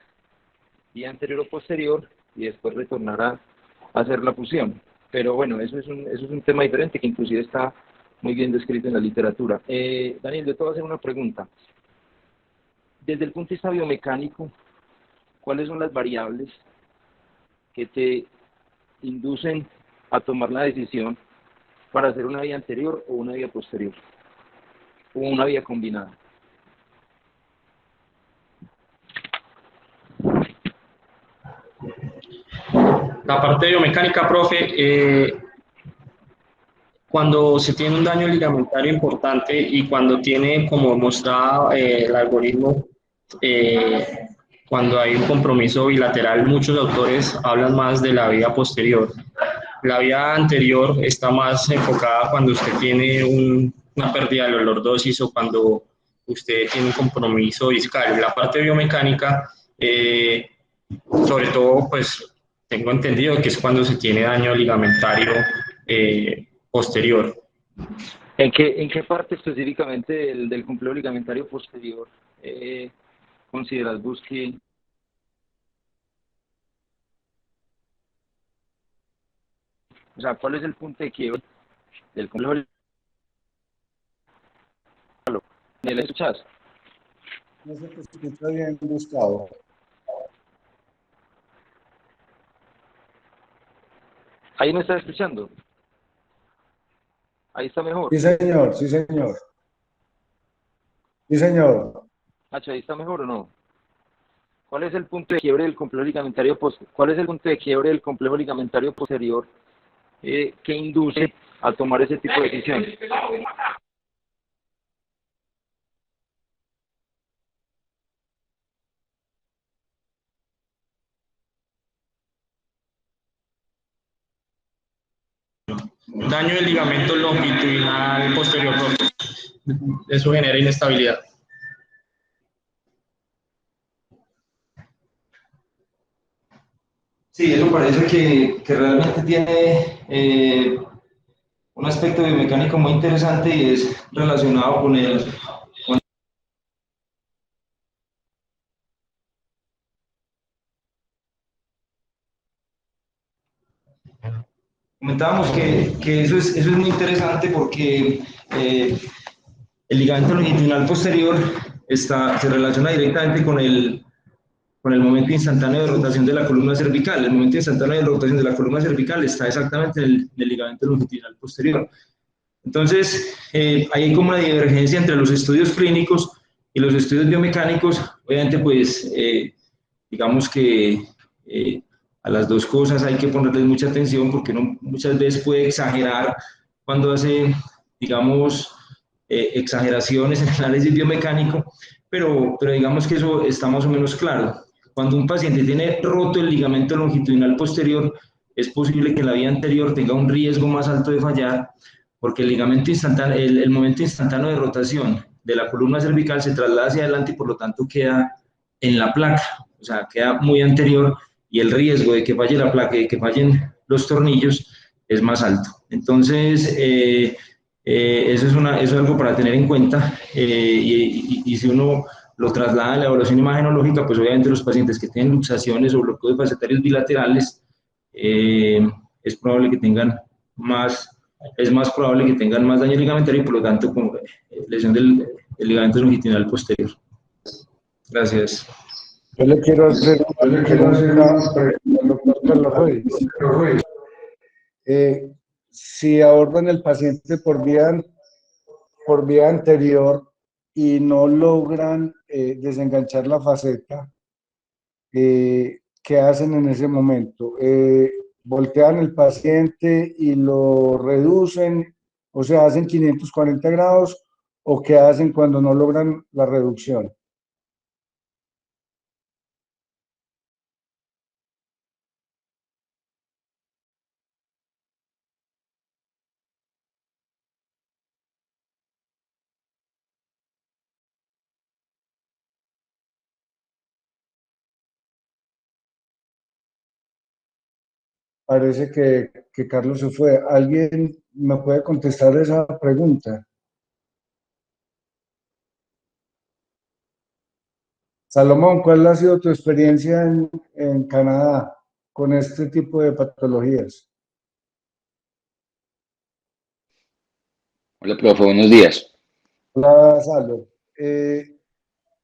vía anterior o posterior y después retornar a hacer la fusión. Pero bueno, eso es un tema diferente que inclusive está muy bien descrito en la literatura. Daniel, yo te voy a hacer una pregunta. Desde el punto de vista biomecánico, ¿cuáles son las variables que te inducen a tomar la decisión para hacer una vía anterior o una vía posterior? O una vía combinada. La parte biomecánica, profe, cuando se tiene un daño ligamentario importante y cuando tiene, como mostraba el algoritmo, cuando hay un compromiso bilateral, muchos autores hablan más de la vía posterior. La vía anterior está más enfocada cuando usted tiene una pérdida de lordosis o cuando usted tiene un compromiso discal. La parte biomecánica, sobre todo, pues tengo entendido que es cuando se tiene daño ligamentario posterior. ¿En qué parte específicamente del complejo ligamentario posterior consideras vos que... O sea, ¿cuál es el punto de quiebre del complejo ligamentario? ¿Me lo escuchas? No se te escucha bien, Gustavo. ¿Ahí me estás escuchando? Ahí está mejor. Sí, señor, sí, señor. Sí, señor. Nacho, ¿ahí está mejor o no? ¿Cuál es el punto de quiebre del complejo ligamentario posterior? ¿Cuál es el punto de quiebre del complejo ligamentario posterior que induce a tomar ese tipo de decisión? Daño del ligamento longitudinal posterior roto. Eso genera inestabilidad. Sí, eso parece que realmente tiene un aspecto biomecánico muy interesante y es relacionado con comentábamos que eso es muy interesante porque el ligamento longitudinal posterior se relaciona directamente con el momento instantáneo de rotación de la columna cervical. El momento instantáneo de rotación de la columna cervical está exactamente en el ligamento longitudinal posterior. Entonces, ahí hay como una divergencia entre los estudios clínicos y los estudios biomecánicos. Obviamente, pues, digamos que a las dos cosas hay que ponerles mucha atención porque uno muchas veces puede exagerar cuando hace, digamos, exageraciones en el análisis biomecánico, pero digamos que eso está más o menos claro. Cuando un paciente tiene roto el ligamento longitudinal posterior, es posible que en la vida anterior tenga un riesgo más alto de fallar, porque el ligamento instantáneo, el momento instantáneo de rotación de la columna cervical se traslada hacia adelante y por lo tanto queda en la placa, o sea, queda muy anterior y el riesgo de que falle la placa y de que fallen los tornillos es más alto. Entonces, eso es algo para tener en cuenta y si uno lo traslada a la evaluación imagenológica, pues obviamente los pacientes que tienen luxaciones o bloqueos facetarios bilaterales, es probable que tengan más, es más probable que tengan más daño ligamentario y por lo tanto con lesión del ligamento longitudinal posterior. Gracias. Yo le quiero hacer una pregunta al doctor Carlos Ruiz. Si abordan el paciente por vía anterior y no logran desenganchar la faceta, ¿qué hacen en ese momento? ¿Voltean el paciente y lo reducen? O sea, ¿hacen 540 grados o qué hacen cuando no logran la reducción? Parece que Carlos se fue. ¿Alguien me puede contestar esa pregunta? Salomón, ¿cuál ha sido tu experiencia en Canadá con este tipo de patologías? Hola, profe, buenos días. Hola, Salo.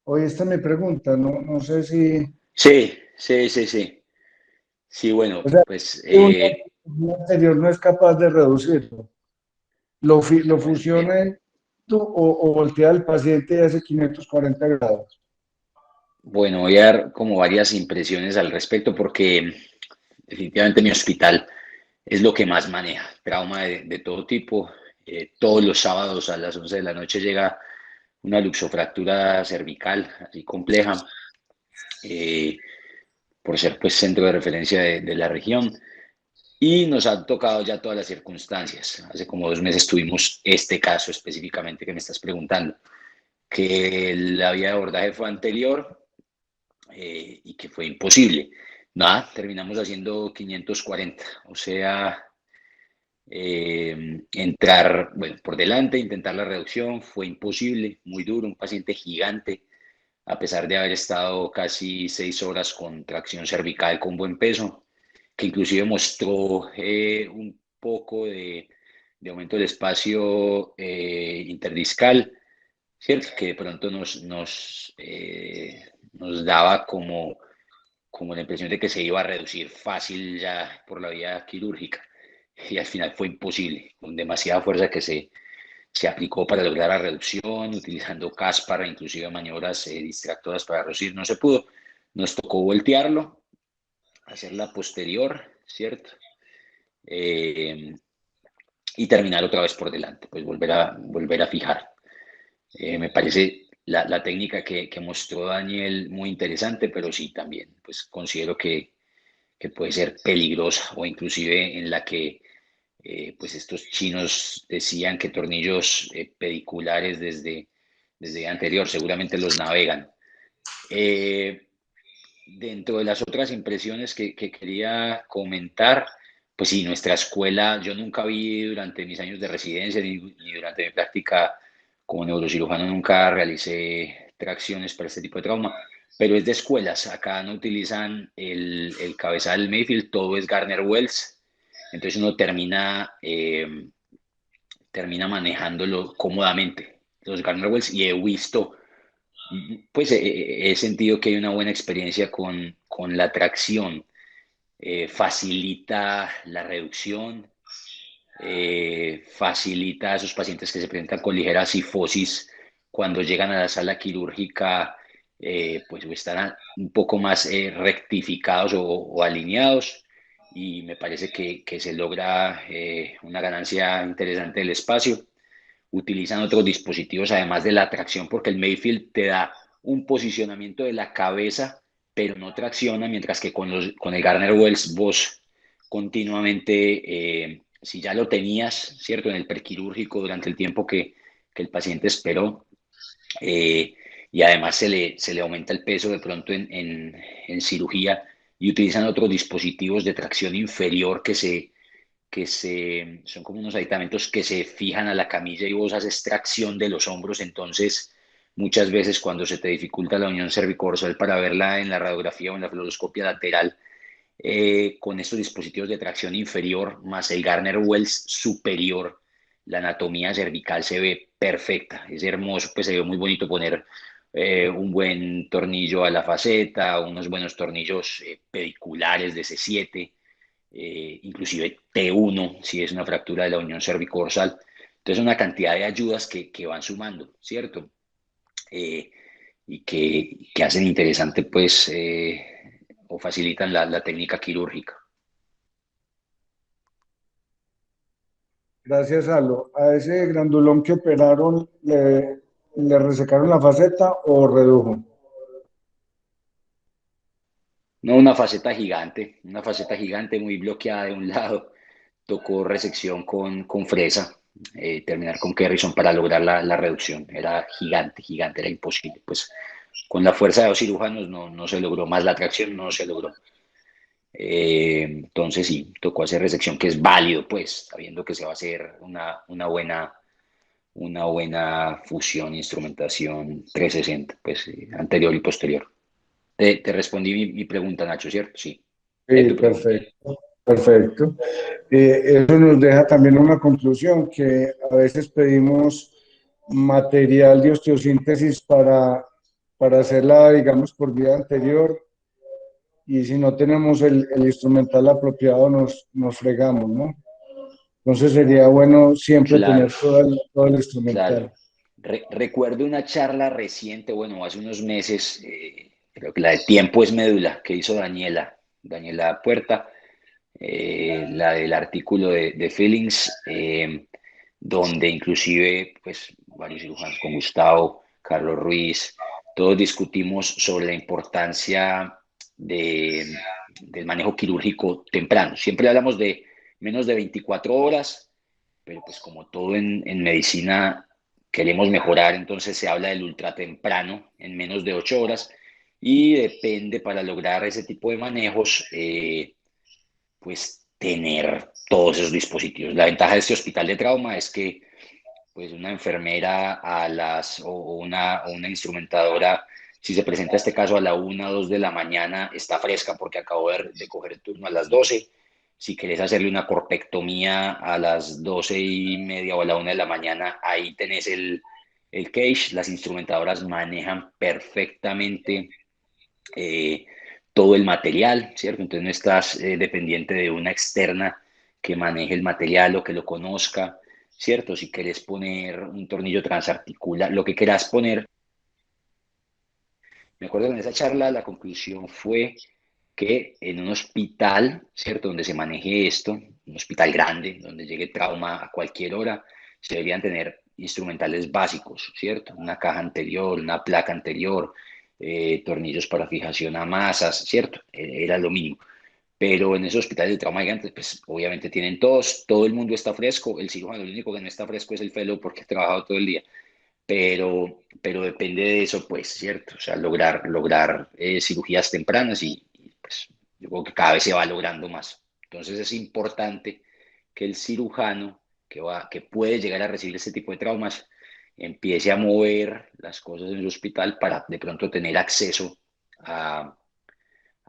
Hoy esta es mi pregunta, no sé si... Sí. Sí, bueno, O sea, pues un anterior no es capaz de reducirlo. Lo fusiona tú o voltea al paciente y hace 540 grados. bueno, voy a dar como varias impresiones al respecto porque definitivamente mi hospital es lo que más maneja, trauma de todo tipo. Todos los sábados a las 11 de la noche llega una luxofractura cervical así compleja, eh, por ser pues centro de referencia de la región. Y nos han tocado ya todas las circunstancias. Hace como 2 meses tuvimos este caso específicamente que me estás preguntando, que la vía de abordaje fue anterior y que fue imposible. Nada, terminamos haciendo 540, o sea, entrar, bueno, por delante, intentar la reducción, fue imposible, muy duro, un paciente gigante, a pesar de haber estado casi 6 horas con tracción cervical con buen peso, que inclusive mostró un poco de aumento del espacio interdiscal, ¿cierto? Que de pronto nos daba como la impresión de que se iba a reducir fácil ya por la vía quirúrgica. Y al final fue imposible, con demasiada fuerza que se aplicó para lograr la reducción, utilizando cáspara, inclusive maniobras distractoras para reducir, no se pudo. Nos tocó voltearlo, hacer la posterior, ¿cierto? Y terminar otra vez por delante, pues volver a fijar. Me parece la técnica que mostró Daniel muy interesante, pero sí también, pues considero que puede ser peligrosa o inclusive en la que pues estos chinos decían que tornillos pediculares desde anterior seguramente los navegan. Eh, Dentro de las otras impresiones que quería comentar, pues sí, nuestra escuela, yo nunca vi durante mis años de residencia ni durante mi práctica como neurocirujano, nunca realicé tracciones para este tipo de trauma, pero es de escuelas. Acá no utilizan el cabezal Mayfield, todo es Gardner Wells, entonces uno termina manejándolo cómodamente, los Gardner Wells, y he visto pues he sentido que hay una buena experiencia con la tracción. Facilita la reducción, facilita a esos pacientes que se presentan con ligera cifosis cuando llegan a la sala quirúrgica, pues están un poco más rectificados o alineados y me parece que se logra una ganancia interesante del espacio. Utilizan otros dispositivos además de la tracción porque el Mayfield te da un posicionamiento de la cabeza, pero no tracciona, mientras que con el Garner Wells vos continuamente, si ya lo tenías, ¿cierto? En el prequirúrgico durante el tiempo que el paciente esperó, y además se le aumenta el peso de pronto en cirugía, y utilizan otros dispositivos de tracción inferior son como unos aditamentos que se fijan a la camilla y vos haces tracción de los hombros. Entonces muchas veces cuando se te dificulta la unión cervicodorsal para verla en la radiografía o en la fluoroscopia lateral, con estos dispositivos de tracción inferior más el Garner Wells superior, la anatomía cervical se ve perfecta, es hermoso, pues se ve muy bonito poner un buen tornillo a la faceta, unos buenos tornillos pediculares de C7, inclusive T1 si es una fractura de la unión cervicodorsal. Entonces una cantidad de ayudas que van sumando, ¿cierto? Y que hacen interesante pues o facilitan la técnica quirúrgica. Gracias, Alo. ¿A ese grandulón que operaron le resecaron la faceta o redujo? No, una faceta gigante muy bloqueada de un lado. Tocó resección con fresa, terminar con Kerrison para lograr la reducción. Era gigante, gigante, era imposible. Pues con la fuerza de los cirujanos no se logró, más la tracción no se logró. Entonces sí, tocó hacer resección, que es válido, pues, sabiendo que se va a hacer una buena fusión, instrumentación 360, pues anterior y posterior. Te respondí mi pregunta, Nacho, ¿cierto? Sí. Sí, Tu pregunta. perfecto, perfecto. Eso nos deja también una conclusión, que a veces pedimos material de osteosíntesis para hacerla, digamos, por vía anterior, y si no tenemos el instrumental apropiado nos fregamos, ¿no? Entonces sería bueno siempre Claro, tener todo el instrumental. claro. Recuerdo una charla reciente, bueno, hace unos meses, creo que la de Tiempo es Médula, que hizo Daniela Puerta, la del artículo de Feelings, donde inclusive, pues, varios cirujanos con Gustavo, Carlos Ruiz, todos discutimos sobre la importancia del manejo quirúrgico temprano. Siempre hablamos de menos de 24 horas, pero pues como todo en medicina queremos mejorar, entonces se habla del ultra temprano en menos de 8 horas, y depende para lograr ese tipo de manejos, pues tener todos esos dispositivos. La ventaja de este hospital de trauma es que pues una enfermera o una instrumentadora, si se presenta este caso a la 1 o 2 de la mañana, está fresca porque acabo de coger el turno a las 12. Si querés hacerle una corpectomía a las 12:30 o a la 1 de la mañana, ahí tenés el cage. Las instrumentadoras manejan perfectamente todo el material, ¿cierto? Entonces no estás dependiente de una externa que maneje el material o que lo conozca, ¿cierto? Si querés poner un tornillo transarticular, lo que quieras poner. Me acuerdo que en esa charla la conclusión fue que en un hospital, ¿cierto? Donde se maneje esto, un hospital grande, donde llegue trauma a cualquier hora, se deberían tener instrumentales básicos, ¿cierto? Una caja anterior, una placa anterior, tornillos para fijación a masas, ¿cierto? Era lo mínimo. Pero en esos hospitales de trauma gigantes, pues obviamente tienen todos, todo el mundo está fresco, el cirujano, el único que no está fresco es el fellow porque ha trabajado todo el día, pero depende de eso, pues, ¿cierto? O sea, lograr cirugías tempranas y, pues yo creo que cada vez se va logrando más. Entonces es importante que el cirujano que puede llegar a recibir este tipo de traumas empiece a mover las cosas en el hospital para de pronto tener acceso a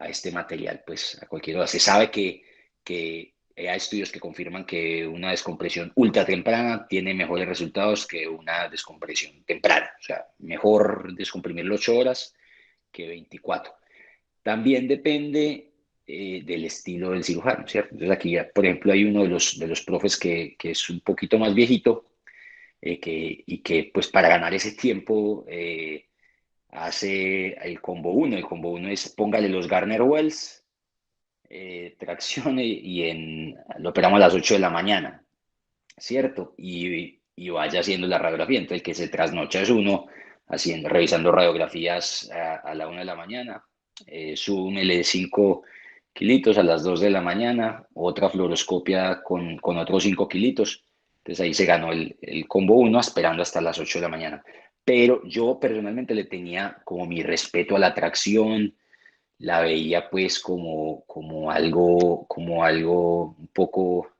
este material, pues a cualquier hora. Se sabe que hay estudios que confirman que una descompresión ultra temprana tiene mejores resultados que una descompresión temprana. O sea, mejor descomprimir 8 horas que 24. También depende del estilo del cirujano, ¿cierto? Entonces aquí, por ejemplo, hay uno de los profes que es un poquito más viejito, y que pues para ganar ese tiempo hace el combo 1. El combo 1 es póngale los Garner Wells, traccione y lo operamos a las 8 de la mañana, ¿cierto? Y vaya haciendo la radiografía. Entonces el que se trasnocha es uno, revisando radiografías a la 1 de la mañana, súmele 5 kilitos a las 2 de la mañana, otra fluoroscopia con otros 5 kilitos. Entonces ahí se ganó el combo 1 esperando hasta las 8 de la mañana. Pero yo personalmente le tenía como mi respeto a la tracción, la veía pues como algo un poco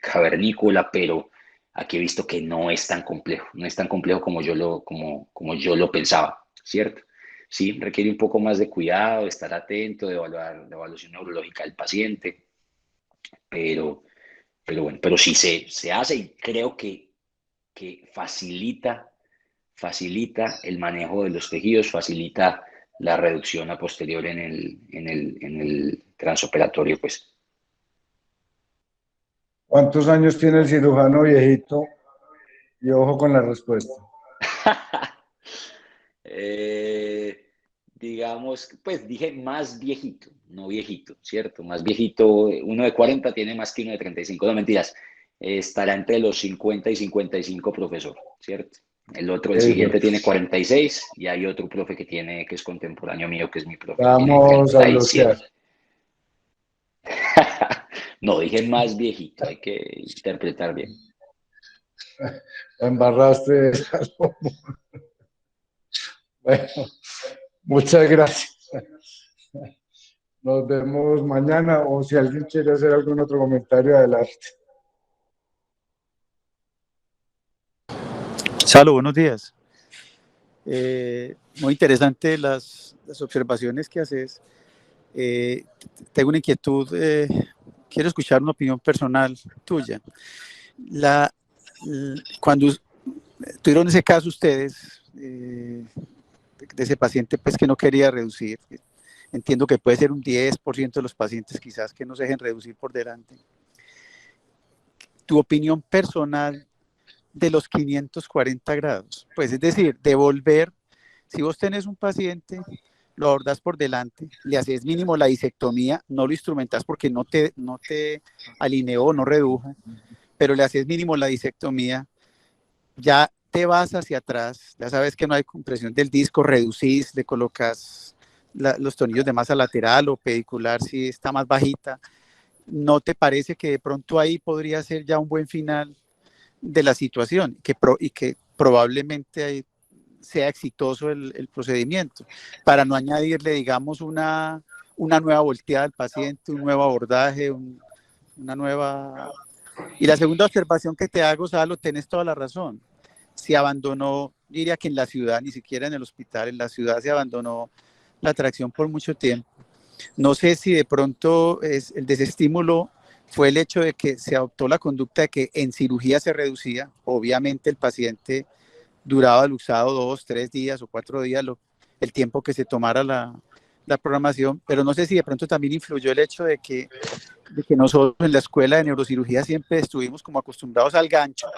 cavernícola, pero aquí he visto que no es tan complejo, no es tan complejo como yo lo pensaba, ¿cierto? Sí, requiere un poco más de cuidado, de estar atento, de evaluar la evaluación neurológica del paciente, pero, bueno, pero sí se hace y creo que facilita el manejo de los tejidos, facilita la reducción a posterior en el transoperatorio, pues. ¿Cuántos años tiene el cirujano viejito? Y ojo con la respuesta. Digamos, pues dije más viejito, no viejito, ¿cierto? Más viejito, uno de 40 tiene más que uno de 35, no mentiras, estará entre los 50 y 55, profesor, ¿cierto? El siguiente tiene 46 y hay otro profe que es contemporáneo mío, que es mi profe, tiene Vamos a 37. bloquear. No, dije más viejito, hay que interpretar bien. Embarraste. Bueno, muchas gracias. Nos vemos mañana o si alguien quiere hacer algún otro comentario, adelante. Salo, buenos días. Muy interesante las observaciones que haces. Tengo una inquietud, quiero escuchar una opinión personal tuya. Cuando tuvieron ese caso ustedes, de ese paciente pues, que no quería reducir, entiendo que puede ser un 10% de los pacientes quizás que no se dejen reducir por delante. Tu opinión personal de los 540 grados, pues es decir, devolver, si vos tenés un paciente, lo abordas por delante, le haces mínimo la disectomía, no lo instrumentás porque no te alineó, no redujo, pero le haces mínimo la disectomía, ya te vas hacia atrás, ya sabes que no hay compresión del disco, reducís, le colocas los tornillos de masa lateral o pedicular si está más bajita. ¿No te parece que de pronto ahí podría ser ya un buen final de la situación y que probablemente sea exitoso el procedimiento, para no añadirle, digamos, una nueva volteada al paciente, un nuevo abordaje, una nueva... Y la segunda observación que te hago, Salo, tienes toda la razón. Se abandonó, diría que en la ciudad, ni siquiera en el hospital, en la ciudad se abandonó la atracción por mucho tiempo. No sé si de pronto el desestímulo fue el hecho de que se adoptó la conducta de que en cirugía se reducía. Obviamente el paciente duraba luxado 2, 3 días o 4 días, el tiempo que se tomara la programación, pero no sé si de pronto también influyó el hecho de que nosotros en la escuela de neurocirugía siempre estuvimos como acostumbrados al gancho.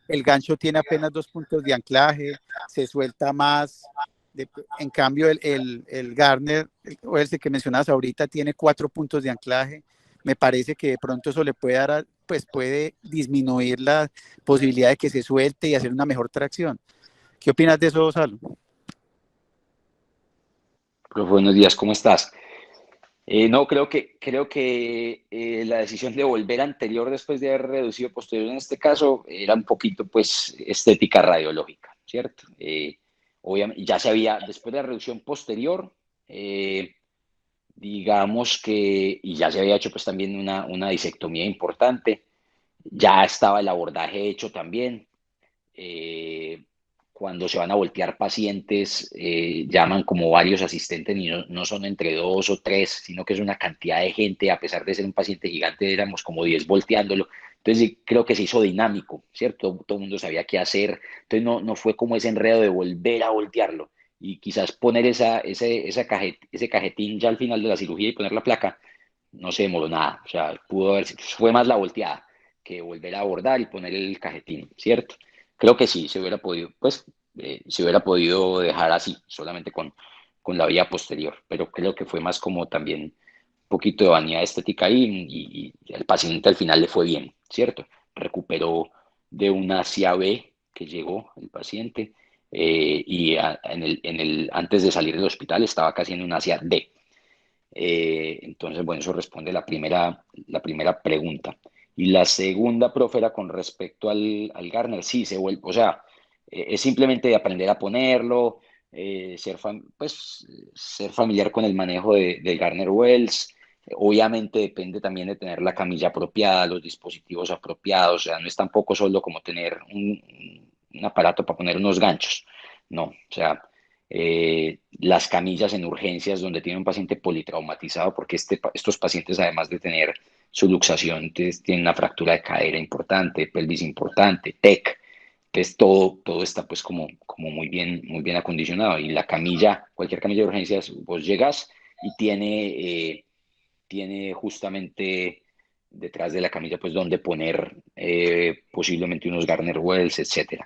El gancho tiene apenas 2 puntos de anclaje, se suelta más. En cambio, el Garner, o ese que mencionabas ahorita, tiene 4 puntos de anclaje. Me parece que de pronto eso le puede dar, pues puede disminuir la posibilidad de que se suelte y hacer una mejor tracción. ¿Qué opinas de eso, Salo? Profe, buenos días, ¿cómo estás? No, creo que la decisión de volver anterior después de haber reducido posterior en este caso era un poquito pues estética radiológica, ¿cierto? Obviamente ya se había, después de la reducción posterior, digamos que, y ya se había hecho pues también una disectomía importante, ya estaba el abordaje hecho también. Cuando se van a voltear pacientes, llaman como varios asistentes y no son entre 2 o 3, sino que es una cantidad de gente. A pesar de ser un paciente gigante, éramos como 10 volteándolo. Entonces creo que se hizo dinámico, ¿cierto? Todo el mundo sabía qué hacer. Entonces no fue como ese enredo de volver a voltearlo y quizás poner ese cajetín ya al final de la cirugía y poner la placa. No se demoró nada, o sea, fue más la volteada que volver a abordar y poner el cajetín, ¿cierto? Creo que sí, se hubiera podido, pues, se hubiera podido dejar así, solamente con la vía posterior, pero creo que fue más como también un poquito de vanidad estética ahí y el paciente al final le fue bien, ¿cierto? Recuperó de una CAB que llegó el paciente, antes de salir del hospital estaba casi en un Asia D. Entonces, bueno, eso responde la primera pregunta. Y la segunda, profe, era con respecto al Garner. Sí, se vuelve, o sea, es simplemente aprender a ponerlo, ser familiar con el manejo del Garner Wells. Obviamente depende también de tener la camilla apropiada, los dispositivos apropiados. O sea, no es tampoco solo como tener un aparato para poner unos ganchos. No, o sea, las camillas en urgencias donde tiene un paciente politraumatizado, porque estos pacientes, además de tener su luxación, tienen una fractura de cadera importante, pelvis importante, TEC. Entonces todo está pues como muy bien acondicionado. Y la camilla, cualquier camilla de urgencias, vos llegas y tiene justamente detrás de la camilla pues donde poner posiblemente unos Garner Wells, etcétera.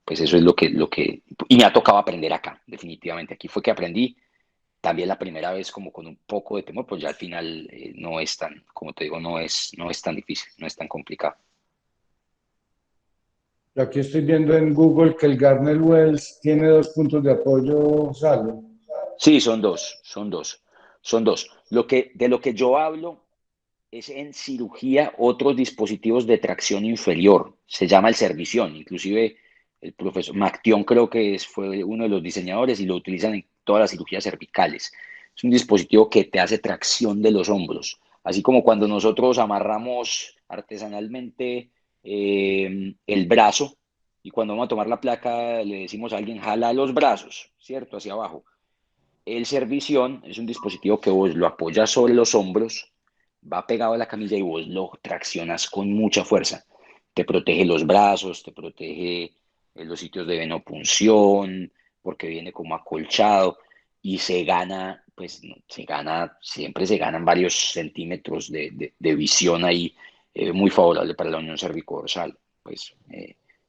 Pues eso es y me ha tocado aprender acá, definitivamente. Aquí fue que aprendí, también la primera vez como con un poco de temor, pues ya al final no es tan, como te digo, no es tan difícil, no es tan complicado. Yo aquí estoy viendo en Google que el Garner Wells tiene 2 puntos de apoyo, Salo. Sí, son dos. De lo que yo hablo es en cirugía otros dispositivos de tracción inferior. Se llama el Servición. Inclusive el profesor Mactión creo que fue uno de los diseñadores y lo utilizan en todas las cirugías cervicales. Es un dispositivo que te hace tracción de los hombros. Así como cuando nosotros amarramos artesanalmente el brazo y cuando vamos a tomar la placa le decimos a alguien jala los brazos, ¿cierto? Hacia abajo. El Servición es un dispositivo que vos lo apoyas sobre los hombros, va pegado a la camilla y vos lo traccionas con mucha fuerza. Te protege los brazos, te protege los sitios de venopunción, porque viene como acolchado y se gana, pues siempre se ganan varios centímetros de visión ahí, muy favorable para la unión cervicodorsal. Pues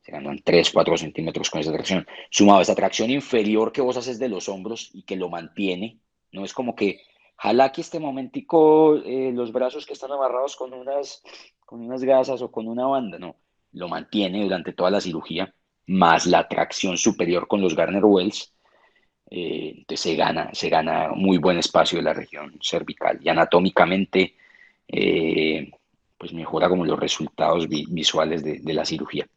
se ganan 3 4 centímetros con esa tracción. Sumado a esa tracción inferior que vos haces de los hombros y que lo mantiene, no es como que jala aquí este momentico los brazos que están amarrados con unas gasas o con una banda, no, lo mantiene durante toda la cirugía, más la tracción superior con los Garner Wells, entonces se gana muy buen espacio de la región cervical y anatómicamente pues mejora como los resultados visuales de la cirugía.